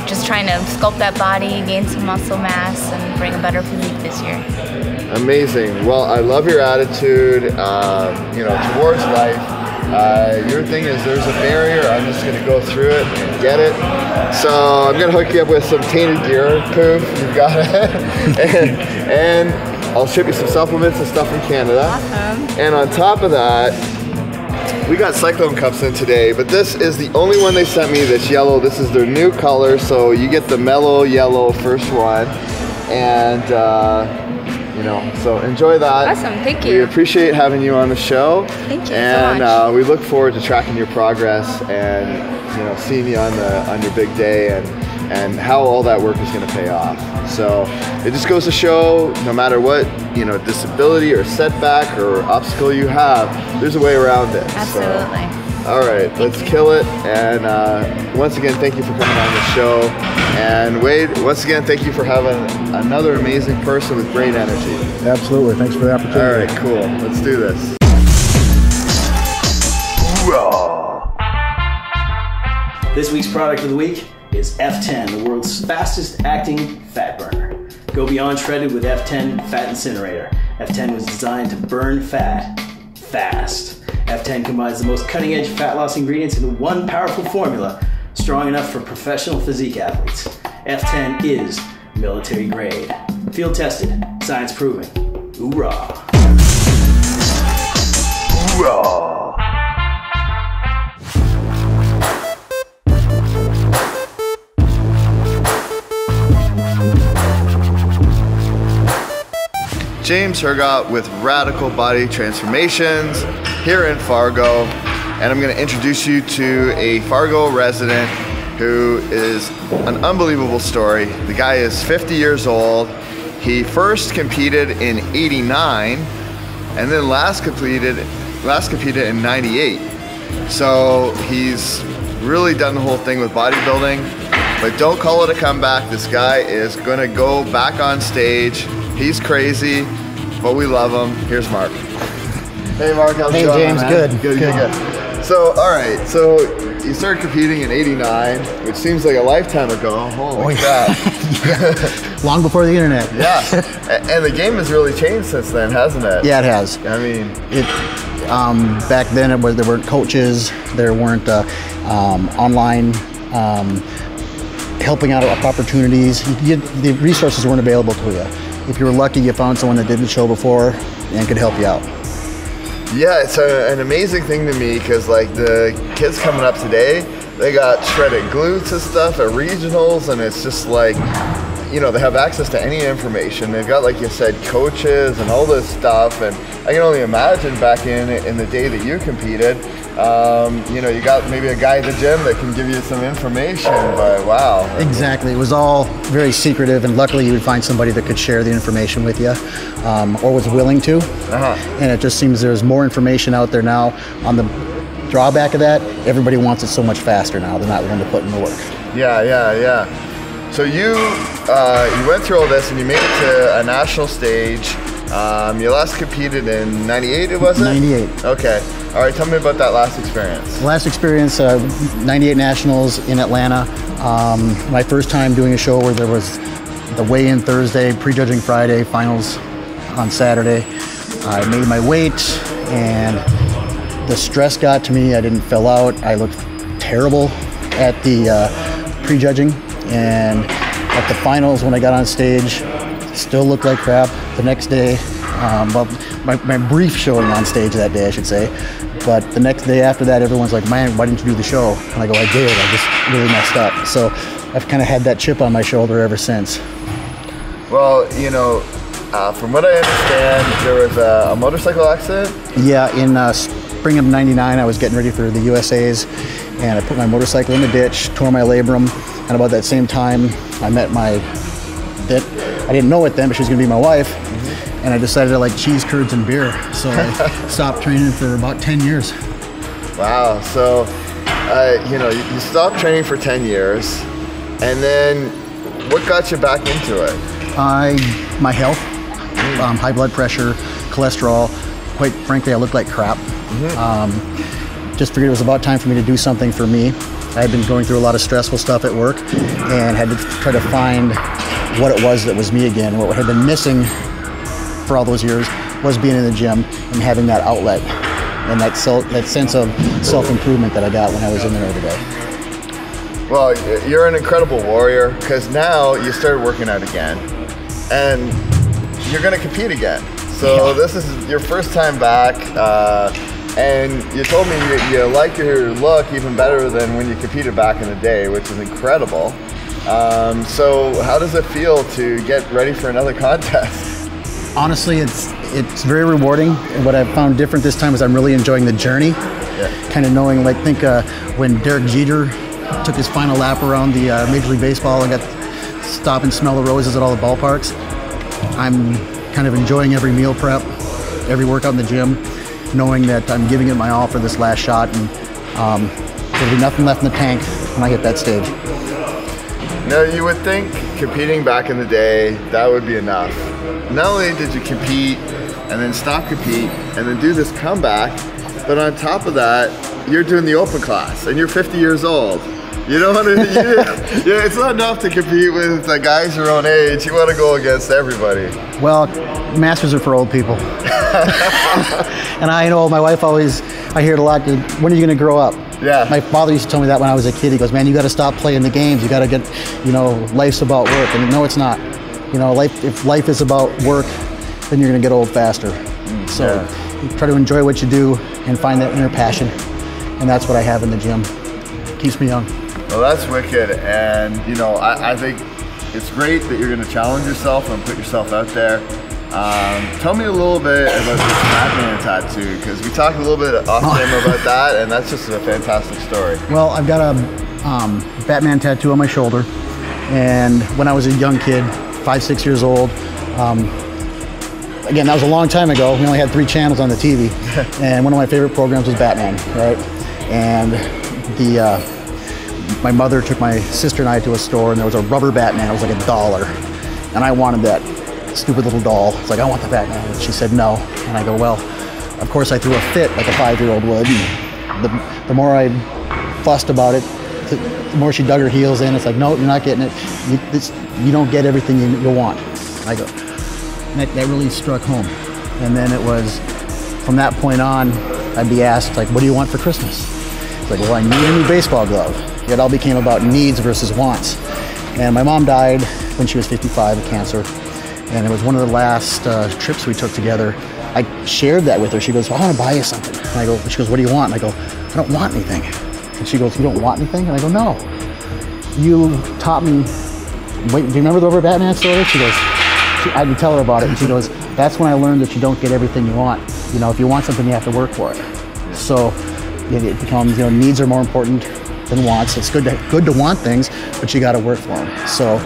just trying to sculpt that body, gain some muscle mass, and bring a better physique this year. Amazing. Well, I love your attitude, you know, towards life. Your thing is there's a barrier. I'm just going to go through it and get it. So I'm going to hook you up with some tainted deer poof. You've got it. and I'll ship you some supplements and stuff from Canada. Awesome. And on top of that, we got cyclone cups in today, but this is the only one they sent me that's yellow. This is their new color, so you get the mellow yellow first one. And, you know, so enjoy that. Awesome, thank you. We appreciate having you on the show. Thank you and, so much. We look forward to tracking your progress and, you know, seeing you on your big day and how all that work is going to pay off. So it just goes to show, no matter what, you know, disability or setback or obstacle you have, there's a way around it. Absolutely. So, all right, let's kill it. And once again, thank you for coming on the show. And Wade, once again, thank you for having another amazing person with great energy. Absolutely, thanks for the opportunity. All right, cool. Let's do this. This week's product of the week is F10, the world's fastest acting fat burner. Go beyond shredded with F10 Fat Incinerator. F10 was designed to burn fat fast. F10 combines the most cutting-edge fat loss ingredients into one powerful formula, strong enough for professional physique athletes. F10 is military grade. Field tested, science proven. Hoorah! Hoorah! James Hergott with Radical Body Transformations here in Fargo, and I'm going to introduce you to a Fargo resident who is an unbelievable story. The guy is 50 years old. He first competed in '89 and then last competed in '98. So he's really done the whole thing with bodybuilding, but don't call it a comeback. This guy is going to go back on stage. He's crazy, but we love him. Here's Mark. Hey Mark, how's it going? Hey James, man? Good. So, all right, so you started competing in '89, which seems like a lifetime ago. Holy crap. Long before the internet. Yeah, and the game has really changed since then, hasn't it? Yeah, it has. I mean, back then there weren't coaches, there weren't online helping out opportunities. The resources weren't available to you. If you were lucky, you found someone that did the show before and could help you out. Yeah, it's an amazing thing to me because like the kids coming up today, they got shredded glutes and stuff at regionals, and it's just like, you know, they have access to any information. They've got, like you said, coaches and all this stuff, and I can only imagine back in the day that you competed, you know, you got maybe a guy at the gym that can give you some information, but wow. Exactly, it was all very secretive, and luckily you would find somebody that could share the information with you, or was willing to. And it just seems there's more information out there now. On the drawback of that, everybody wants it so much faster now. They're not willing to put in the work. Yeah. So you went through all this and you made it to a national stage. You last competed in '98, it was it? 98. Okay. All right, tell me about that last experience. Last experience, 98 Nationals in Atlanta. My first time doing a show where there was the weigh-in Thursday, prejudging Friday, finals on Saturday. I made my weight and the stress got to me. I didn't fill out. I looked terrible at the prejudging, and at the finals when I got on stage, still looked like crap. The next day, well, my brief showing on stage that day, I should say, But the next day after that, everyone's like, man, why didn't you do the show? And I go, I did, I just really messed up. So I've kind of had that chip on my shoulder ever since. Well, you know, from what I understand, there was a motorcycle accident? Yeah, in spring of '99, I was getting ready for the USA's, and I put my motorcycle in the ditch, tore my labrum, and about that same time, I met I didn't know it then, but she was going to be my wife, and I decided I like cheese curds and beer, so I stopped training for about 10 years. Wow, so, you know, you stopped training for 10 years, and then what got you back into it? My health, high blood pressure, cholesterol. Quite frankly, I looked like crap. Just figured it was about time for me to do something for me. I had been going through a lot of stressful stuff at work and had to try to find what it was that was me again. What had been missing for all those years was being in the gym and having that outlet and that sense of self-improvement that I got when I was in there every day. Well, you're an incredible warrior, because now you started working out again and you're going to compete again. So this is your first time back, and you told me you like your look even better than when you competed back in the day, which is incredible. So how does it feel to get ready for another contest? Honestly, it's very rewarding. And what I've found different this time is I'm really enjoying the journey. Kind of knowing, like, think when Derek Jeter took his final lap around the Major League Baseball and got to stop and smell the roses at all the ballparks. I'm kind of enjoying every meal prep, every workout in the gym, knowing that I'm giving it my all for this last shot, and there'll be nothing left in the tank when I hit that stage. Now, you would think competing back in the day, that would be enough. Not only did you compete and then stop compete and then do this comeback, but on top of that, you're doing the open class and you're 50 years old. You don't want to, it's not enough to compete with the guys your own age. You want to go against everybody. Well, masters are for old people. And I know my wife always, I hear it a lot, when are you going to grow up? Yeah. My father used to tell me that when I was a kid. He goes, man, you got to stop playing the games. You got to get, life's about work. And no, it's not. If life is about work, then you're going to get old faster. So you try to enjoy what you do and find that inner passion. And that's what I have in the gym. Keeps me young. Well, that's wicked, and I think it's great that you're going to challenge yourself and put yourself out there. Tell me a little bit about this Batman tattoo, because we talked a little bit off camera about that, and that's just a fantastic story. Well, I've got a Batman tattoo on my shoulder, and when I was a young kid, 5-6 years old, again, that was a long time ago. We only had 3 channels on the TV, and one of my favorite programs was Batman, right? And my mother took my sister and I to a store, and there was a rubber Batman. It was like $1, and I wanted that stupid little doll. It's like, I want the Batman. And she said no, and I go, well, of course I threw a fit like a 5-year-old would. And the more I fussed about it, the more she dug her heels in. It's like, no, you're not getting it. You don't get everything you want. And I go, that really struck home. And then it was, from that point on, I'd be asked, like, what do you want for Christmas? It's like, well, I need a new baseball glove. It all became about needs versus wants. And my mom died when she was 55 of cancer. And it was one of the last trips we took together. I shared that with her. She goes, well, I want to buy you something. And she goes, what do you want? And I go, I don't want anything. And she goes, you don't want anything? And I go, no. You taught me, wait, do you remember the rubber Batman story? She goes, I had to tell her about it. And she goes, that's when I learned that you don't get everything you want. If you want something, you have to work for it. So it becomes, needs are more important than wants. It's good to want things, but you got to work for them. So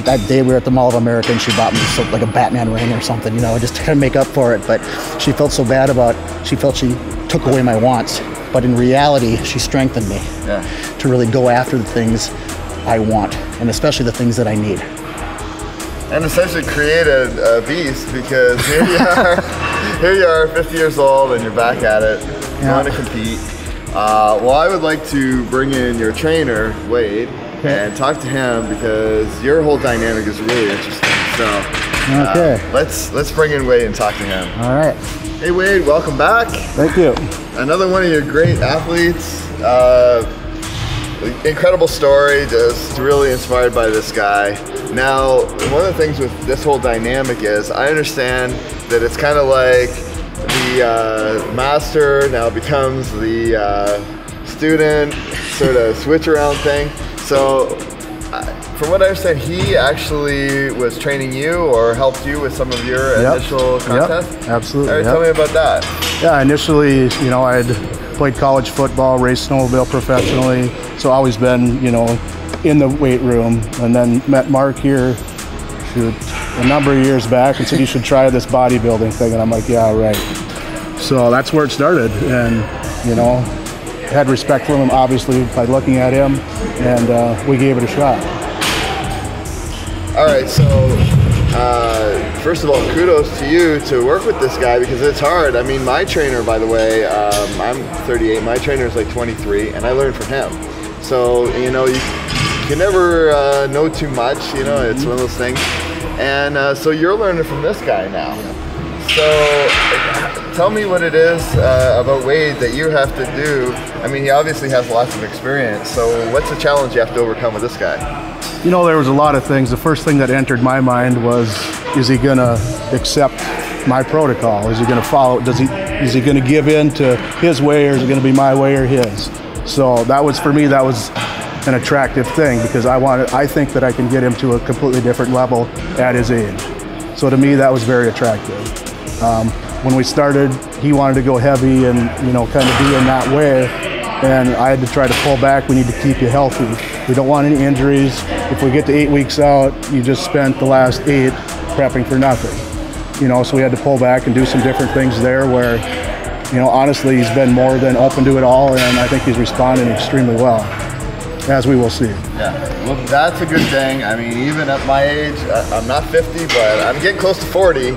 that day we were at the Mall of America, and she bought me like a Batman ring or something, just to kind of make up for it. But she felt so bad she felt she took away my wants. But in reality, she strengthened me to really go after the things I want, and especially the things that I need. And essentially created a beast, because here you are, 50 years old, and you're back at it. You want to compete. Well, I would like to bring in your trainer, Wade, and talk to him, because your whole dynamic is really interesting. So let's bring in Wade and talk to him. All right. Hey Wade, welcome back. Thank you. Another one of your great athletes. Incredible story, just really inspired by this guy. Now, one of the things with this whole dynamic is, I understand that it's kind of like the master now becomes the student sort of switch around thing. So from what I understand, he actually was training you or helped you with some of your initial contests? Yep, absolutely. All right, tell me about that. Yeah, initially, you know, I'd played college football, raced snowmobile professionally, so always been, you know, in the weight room, and then met Mark here a number of years back and said you should try this bodybuilding thing, and I'm like, yeah, right. So that's where it started, and, you know, had respect for him, obviously, by looking at him, and we gave it a shot. All right, so first of all, kudos to you to work with this guy because it's hard. I mean, my trainer, by the way, I'm 38, my trainer is like 23, and I learned from him. So, you know, you can never know too much, you know, it's one of those things. And so you're learning from this guy now. So tell me what it is about Wade that you have to do. I mean, he obviously has lots of experience, so what's the challenge you have to overcome with this guy? You know, there was a lot of things. The first thing that entered my mind was, is he gonna accept my protocol? Is he gonna follow, is he gonna give in to his way, or is it gonna be my way or his? So that was, for me, that was an attractive thing because I think that I can get him to a completely different level at his age. So to me, that was very attractive. When we started, he wanted to go heavy and, you know, kind of be in that way. And I had to try to pull back. We need to keep you healthy. We don't want any injuries. If we get to 8 weeks out, you just spent the last 8 prepping for nothing. You know, so we had to pull back and do some different things there where, you know, honestly, he's been more than open to it all, and I think he's responding extremely well, as we will see. Yeah, well, that's a good thing. I mean, even at my age, I'm not 50, but I'm getting close to 40.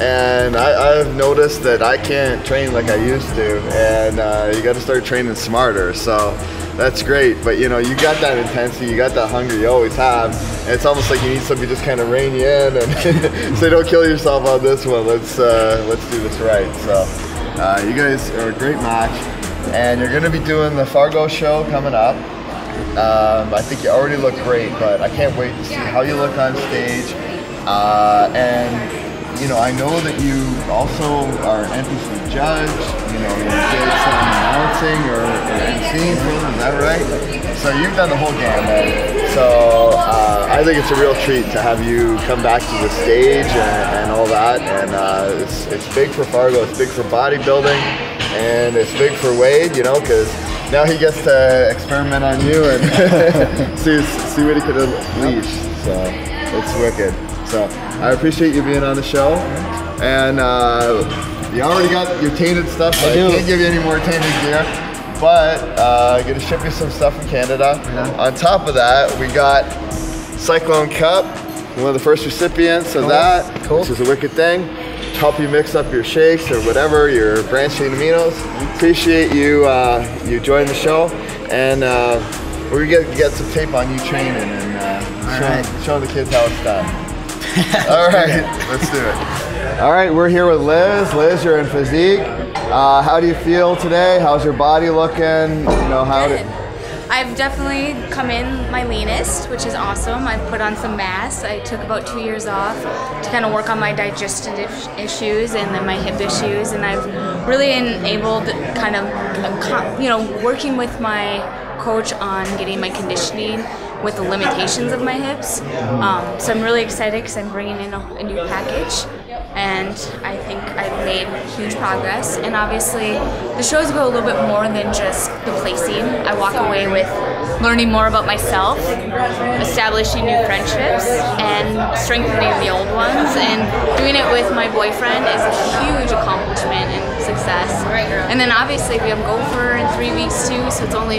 And I've noticed that I can't train like I used to, and you got to start training smarter. So that's great. But you know, you got that intensity, you got that hunger you always have, and it's almost like you need somebody to just kind of rein you in and say, "Don't kill yourself on this one. Let's do this right." So you guys are a great match, and you're going to be doing the FARGO show coming up. I think you already look great, but I can't wait to see how you look on stage, and. You know, I know that you also are an NPC judge, you know, you did some announcing or emceeing for them, is that right? So you've done the whole gamut. So I think it's a real treat to have you come back to the stage and all that. And it's big for FARGO, it's big for bodybuilding, and it's big for Wade, you know, because now he gets to experiment on you and see what he could unleash. So it's wicked. So I appreciate you being on the show, and you already got your tainted stuff, so I can't give you any more tainted gear, but I'm going to ship you some stuff from Canada. On top of that, we got Cyclone Cup, one of the first recipients of that, which is a wicked thing. Help you mix up your shakes or whatever, your branched chain aminos. Appreciate you you joining the show, and we're going to get some tape on you training and show the kids how it's done. All right, let's do it. All right, we're here with Liz. Liz, you're in physique. How do you feel today? How's your body looking? You know, how did... I've definitely come in my leanest, which is awesome. I've put on some mass. I took about 2 years off to kind of work on my digestive issues and then my hip issues, and I've really enabled kind of, you know, working with my coach on getting my conditioning with the limitations of my hips. So I'm really excited because I'm bringing in a new package, and I think I've made huge progress. And obviously the shows go a little bit more than just the placing. I walk away with learning more about myself, establishing new friendships, and strengthening the old ones. And doing it with my boyfriend is a huge accomplishment and success. And then obviously we have Gopher in 3 weeks too, so it's only,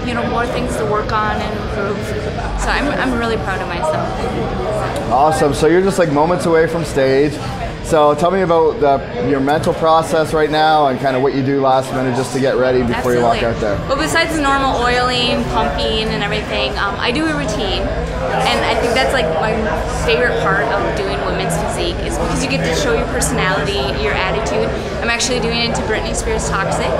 you know, more things to work on and improve. So I'm really proud of myself. Awesome. So you're just like moments away from stage. So tell me about your mental process right now and kind of what you do last minute just to get ready before you walk out there. Well, besides the normal oiling, pumping, and everything, I do a routine. And I think that's like my favorite part of doing women's physique is because you get to show your personality, your attitude. I'm actually doing it to Britney Spears Toxic,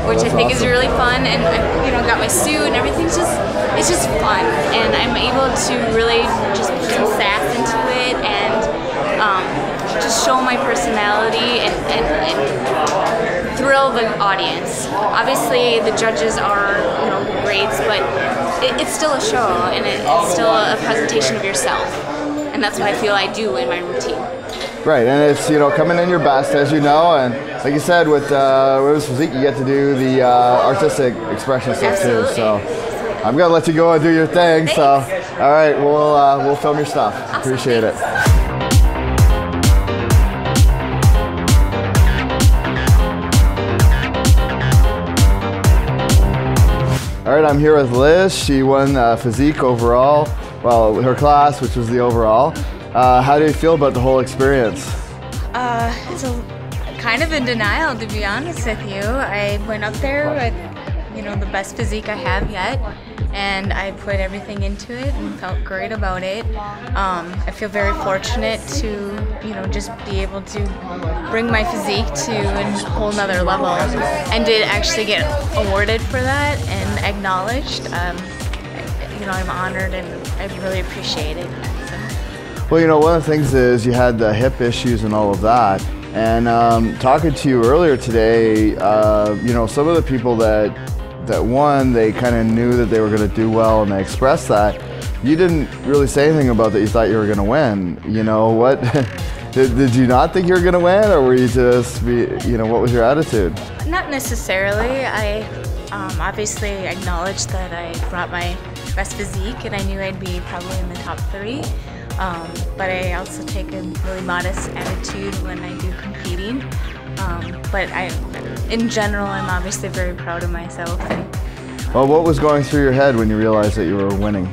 which I think is really fun. And I, you know, got my suit and everything's it's just fun. And I'm able to really just put some sass into it and just show my personality and thrill the audience. Obviously, the judges are, you know, greats, but it's still a show, and it's still a presentation of yourself. And that's what I feel I do in my routine. Right, and it's, you know, coming in your best, as you know, and like you said, with women's physique, you get to do the artistic expression stuff too. So I'm gonna let you go and do your thing. Thanks. So, all right, we'll film your stuff. Awesome. Appreciate it. All right, I'm here with Liz. She won physique overall. Well, her class, which was the overall. How do you feel about the whole experience? It's kind of in denial, to be honest with you. I went up there with, you know, the best physique I have yet, and I put everything into it and felt great about it. I feel very fortunate to, you know, just be able to bring my physique to a whole nother level, and did actually get awarded for that and acknowledged. You know, I'm honored and I really appreciate it. Well, you know, one of the things is you had the hip issues and all of that. And talking to you earlier today, you know, some of the people that won, they kind of knew that they were going to do well and they expressed that. You didn't really say anything about that you thought you were going to win. You know, what, did you not think you were going to win, or were you just, you know, what was your attitude? Not necessarily. I obviously acknowledged that I brought my best physique and I knew I'd be probably in the top 3. But I also take a really modest attitude when I do competing. But in general, I'm obviously very proud of myself. Well, what was going through your head when you realized that you were winning?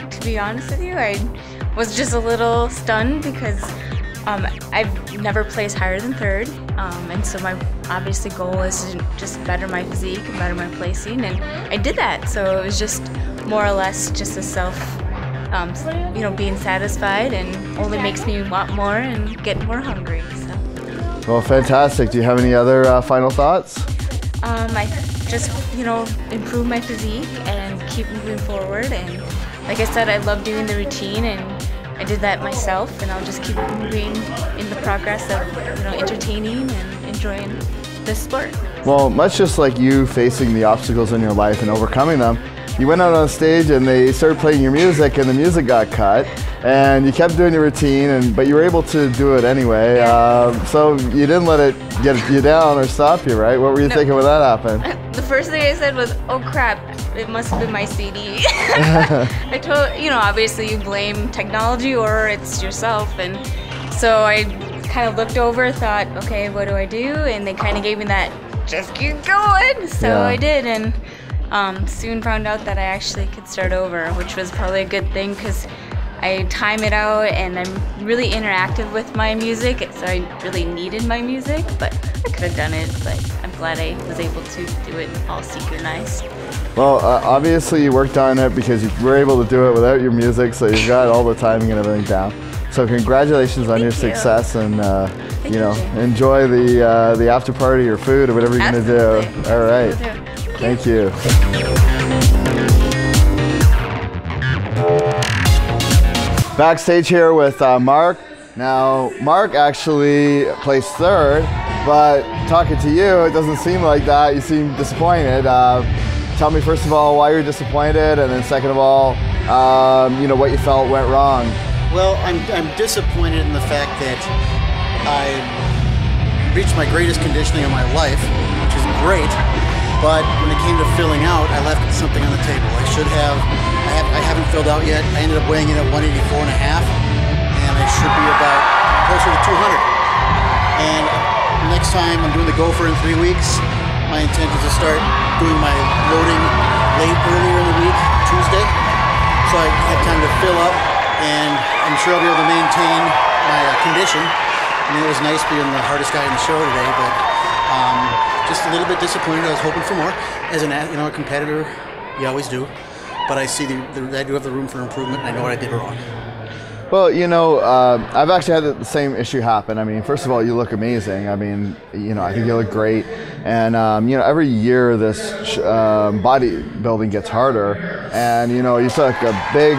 To be honest with you, I was just a little stunned because I've never placed higher than 3rd. And so my obviously goal is to just better my physique and better my placing, and I did that. So it was just more or less just a self, you know, being satisfied, and only makes me want more and get more hungry. So. Well, fantastic. Do you have any other final thoughts? I just, you know, improve my physique and keep moving forward. And like I said, I love doing the routine, and I did that myself, and I'll just keep moving in the progress of, you know, entertaining and enjoying this sport. Well, much just like you facing the obstacles in your life and overcoming them, you went out on stage and they started playing your music, and the music got cut, and you kept doing your routine, but you were able to do it anyway. Yeah. So you didn't let it get you down or stop you, right? What were you thinking when that happened? The first thing I said was, "Oh crap, it must have been my CD." I told, you know, obviously you blame technology or it's yourself, and so I kind of looked over, thought, okay, what do I do? And they kind of gave me that, just keep going. So yeah. I did, and soon found out that I actually could start over, which was probably a good thing because I time it out and I'm really interactive with my music, so I really needed my music, but I could have done it, but I'm glad I was able to do it all synchronized. Well, obviously you worked on it because you were able to do it without your music, so you've got all the timing and everything down. So congratulations on your success, and you know, enjoy the after party or food or whatever you're going to do. All right. Thank you. Backstage here with Mark. Now, Mark actually placed 3rd, but talking to you, it doesn't seem like that. You seem disappointed. Tell me, first of all, why you're disappointed, and then second of all, you know, what you felt went wrong. Well, I'm disappointed in the fact that I reached my greatest conditioning of my life, which is great. But when it came to filling out, I left something on the table. I should have. I haven't filled out yet. I ended up weighing in at 184.5, and I should be about closer to 200. And next time I'm doing the gopher in 3 weeks, my intent is to start doing my loading earlier in the week, Tuesday, so I have time to fill up, and I'm sure I'll be able to maintain my condition. I mean, it was nice being the hardest guy in the show today, but just a little bit disappointed. I was hoping for more. As a competitor, you always do. But I see I do have the room for improvement, and I know what I did wrong. Well, you know, I've actually had the same issue happen. I mean, first of all, you look amazing. I mean, you know, I think you look great. And, you know, every year this bodybuilding gets harder. And, you know, you took a big,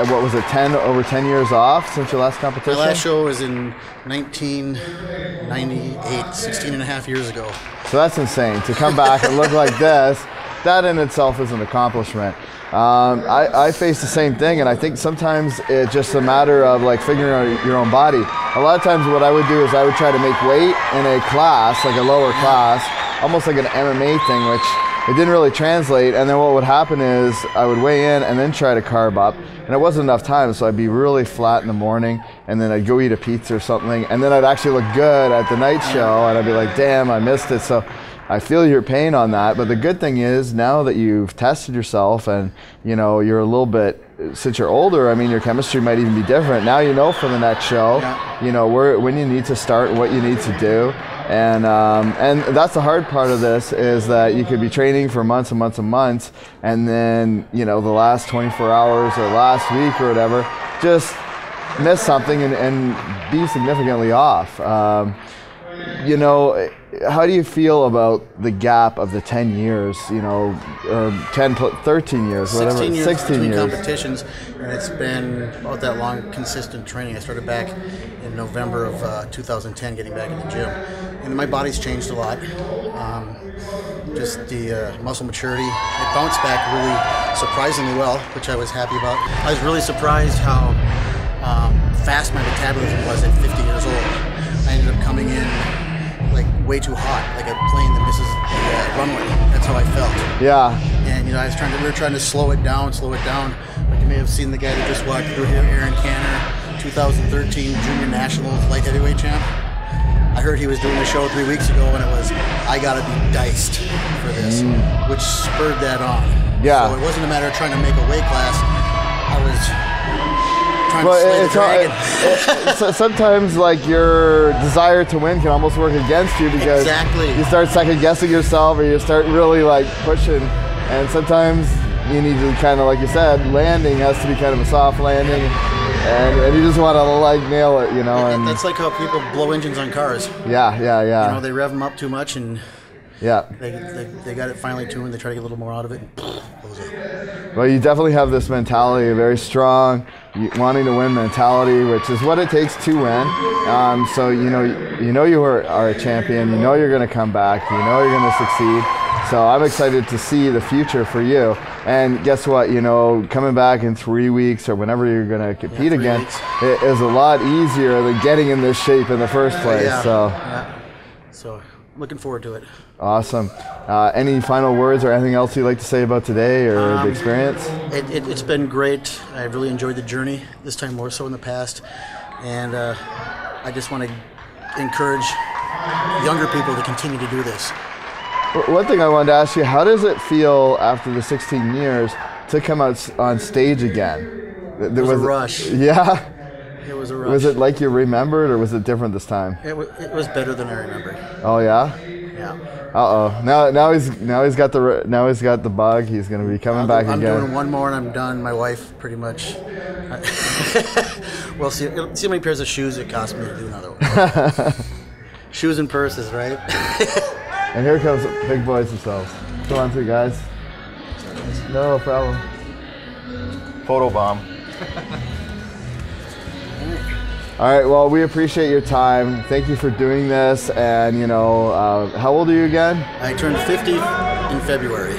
what was it, over 10 years off since your last competition? My last show was in 1998, 16 and a half years ago. So that's insane. To come back and look like this, that in itself is an accomplishment. I face the same thing, and I think sometimes it's just a matter of like figuring out your own body. A lot of times what I would do is I would try to make weight in a class, like a lower class, almost like an MMA thing, which it didn't really translate. And then what would happen is I would weigh in and then try to carb up, and it wasn't enough time, so I'd be really flat in the morning, and then I'd go eat a pizza or something, and then I'd actually look good at the night show, and I'd be like, damn, I missed it. So I feel your pain on that, but the good thing is now that you've tested yourself and you know you're a little bit, since you're older, I mean your chemistry might even be different. Now you know for the next show, you know when you need to start and what you need to do, and that's the hard part of this is that you could be training for months and months and months, and then you know the last 24 hours or last week or whatever, just miss something and be significantly off. You know, how do you feel about the gap of the 10 years, you know, or 10, 13 years, whatever, 16 years? Competitions, and it's been about that long, consistent training. I started back in November of 2010, getting back in the gym. And my body's changed a lot. Just the muscle maturity. It bounced back really surprisingly well, which I was happy about. I was really surprised how fast my metabolism was at 50 years old. I ended up coming in like way too hot, like a plane that misses the runway. That's how I felt. Yeah. And you know, we were trying to slow it down. But you may have seen the guy that just walked through here, Aaron Canner, 2013 Junior Nationals light heavyweight champ. I heard he was doing a show 3 weeks ago, and it was, I gotta be diced for this, which spurred that on. Yeah. So it wasn't a matter of trying to make a weight class. I was sometimes like your desire to win can almost work against you because you start second guessing yourself or you start really like pushing, and sometimes you need to kind of, like you said, landing has to be kind of a soft landing, and you just want to like nail it, you know. And that's like how people blow engines on cars. Yeah. You know, they rev them up too much and yeah, they got it finely tuned. They try to get a little more out of it. Well, you definitely have this mentality, a very strong, wanting to win mentality, which is what it takes to win. So you know you are a champion. You know you're going to come back. You know you're going to succeed. So I'm excited to see the future for you. And guess what? You know, coming back in 3 weeks or whenever you're going to compete again, it is a lot easier than getting in this shape in the first place. So looking forward to it. Awesome. Any final words or anything else you'd like to say about today or the experience? It's been great. I really enjoyed the journey, this time more so in the past. And I just want to encourage younger people to continue to do this. One thing I wanted to ask you, how does it feel after the 16 years to come out on stage again? It was a rush. Yeah? It was a rush. Was it like you remembered, or was it different this time? It was better than I remembered. Oh yeah? Yeah. Uh-oh. Now he's got the bug. He's going to be coming back again. I'm doing one more and I'm done. My wife pretty much. Well, see how many pairs of shoes it cost me to do another one. Shoes and purses, right? And here comes big boys themselves. Come on through, guys. No problem. Photo bomb. All right, well, we appreciate your time. Thank you for doing this. And, you know, how old are you again? I turned 50 in February.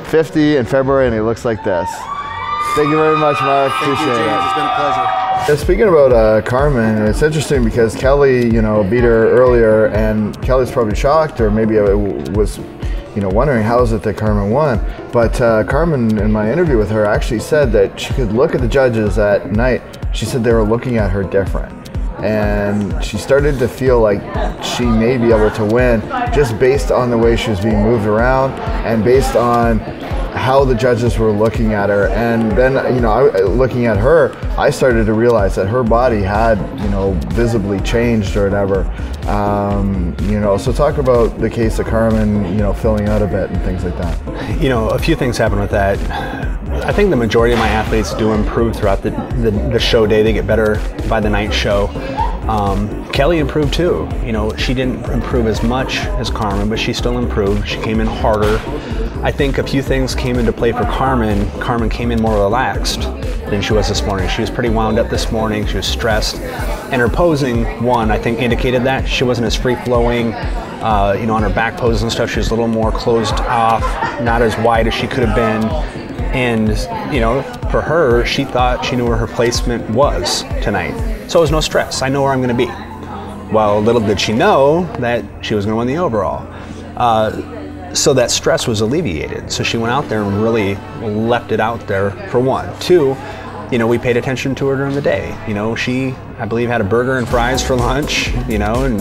50 in February, and he looks like this. Thank you very much, Mark. Thank you, James. It's been a pleasure. Speaking about Carmen, it's interesting because Kelly, you know, beat her earlier, and Kelly's probably shocked, or maybe was, you know, wondering how is it that Carmen won. But Carmen, in my interview with her, actually said that she could look at the judges at night. She said they were looking at her different, and she started to feel like she may be able to win just based on the way she was being moved around and based on how the judges were looking at her. And then, you know, looking at her, I started to realize that her body had, you know, visibly changed or whatever. You know, so talk about the case of Carmen, you know, filling out a bit and things like that. You know, a few things happened with that. I think the majority of my athletes do improve throughout the show day. They get better by the night show. Kelly improved too. You know, she didn't improve as much as Carmen, but she still improved. She came in harder. I think a few things came into play for Carmen. Carmen came in more relaxed than she was this morning. She was pretty wound up this morning. She was stressed. And her posing, I think indicated that. She wasn't as free-flowing, you know, on her back poses and stuff. She was a little more closed off, not as wide as she could have been. And, you know, for her, she thought she knew where her placement was tonight. So it was no stress. I know where I'm going to be. Well, little did she know that she was going to win the overall. So that stress was alleviated. So she went out there and really left it out there, for one. Two, you know, we paid attention to her during the day. You know, she, I believe, had a burger and fries for lunch, you know, and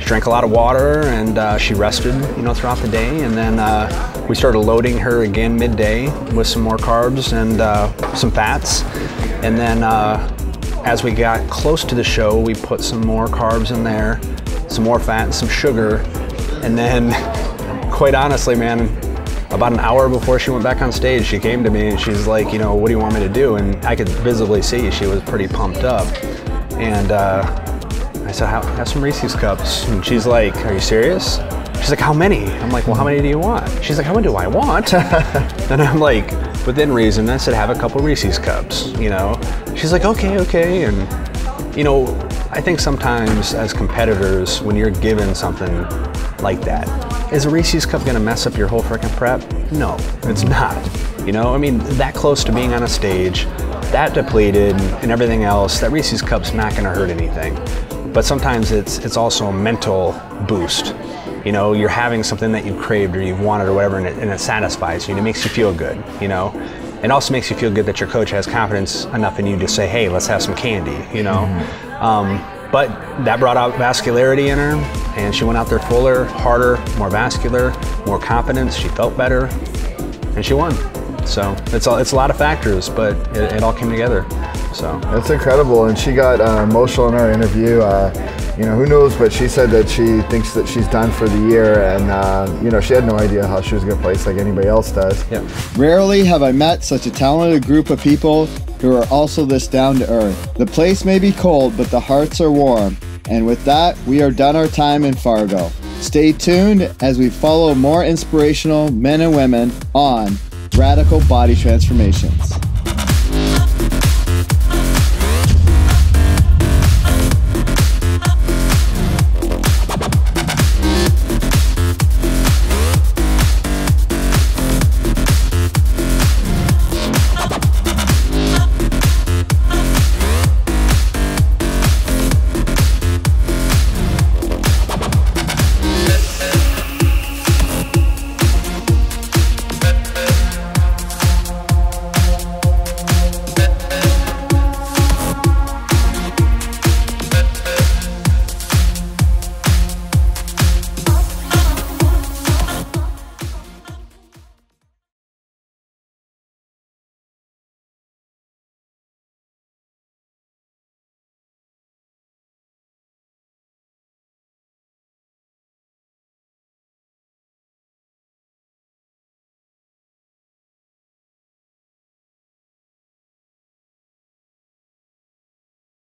she drank a lot of water, and she rested, you know, throughout the day. And then we started loading her again midday with some more carbs and some fats. And then as we got close to the show, we put some more carbs in there, some more fat and some sugar. And then, quite honestly, man, about an hour before she went back on stage, she came to me and she's like, you know, what do you want me to do? And I could visibly see she was pretty pumped up. And I said, have some Reese's cups. And she's like, are you serious? She's like, how many? I'm like, well, how many do you want? She's like, how many do I want? And I'm like, within reason, I said, have a couple Reese's cups, you know? She's like, okay. And, you know, I think sometimes as competitors, when you're given something like that, is a Reese's cup gonna mess up your whole frickin' prep? No, it's not. You know, I mean, that close to being on a stage, that depleted and everything else, that Reese's cup's not gonna hurt anything. But sometimes it's also a mental boost. You know, you're having something that you craved or you've wanted or whatever, and it satisfies you and it makes you feel good, you know? It also makes you feel good that your coach has confidence enough in you to say, hey, let's have some candy, you know? But that brought out vascularity in her, and she went out there fuller, harder, more vascular, more confidence. She felt better, and she won. So it's a lot of factors, but it all came together. So that's incredible, and she got emotional in our interview. You know, who knows, but she said that she thinks that she's done for the year, and you know, she had no idea how she was going to place like anybody else does. Yeah. Rarely have I met such a talented group of people who are also this down to earth. The place may be cold, but the hearts are warm. And with that, we are done our time in Fargo. Stay tuned as we follow more inspirational men and women on Radical Body Transformations.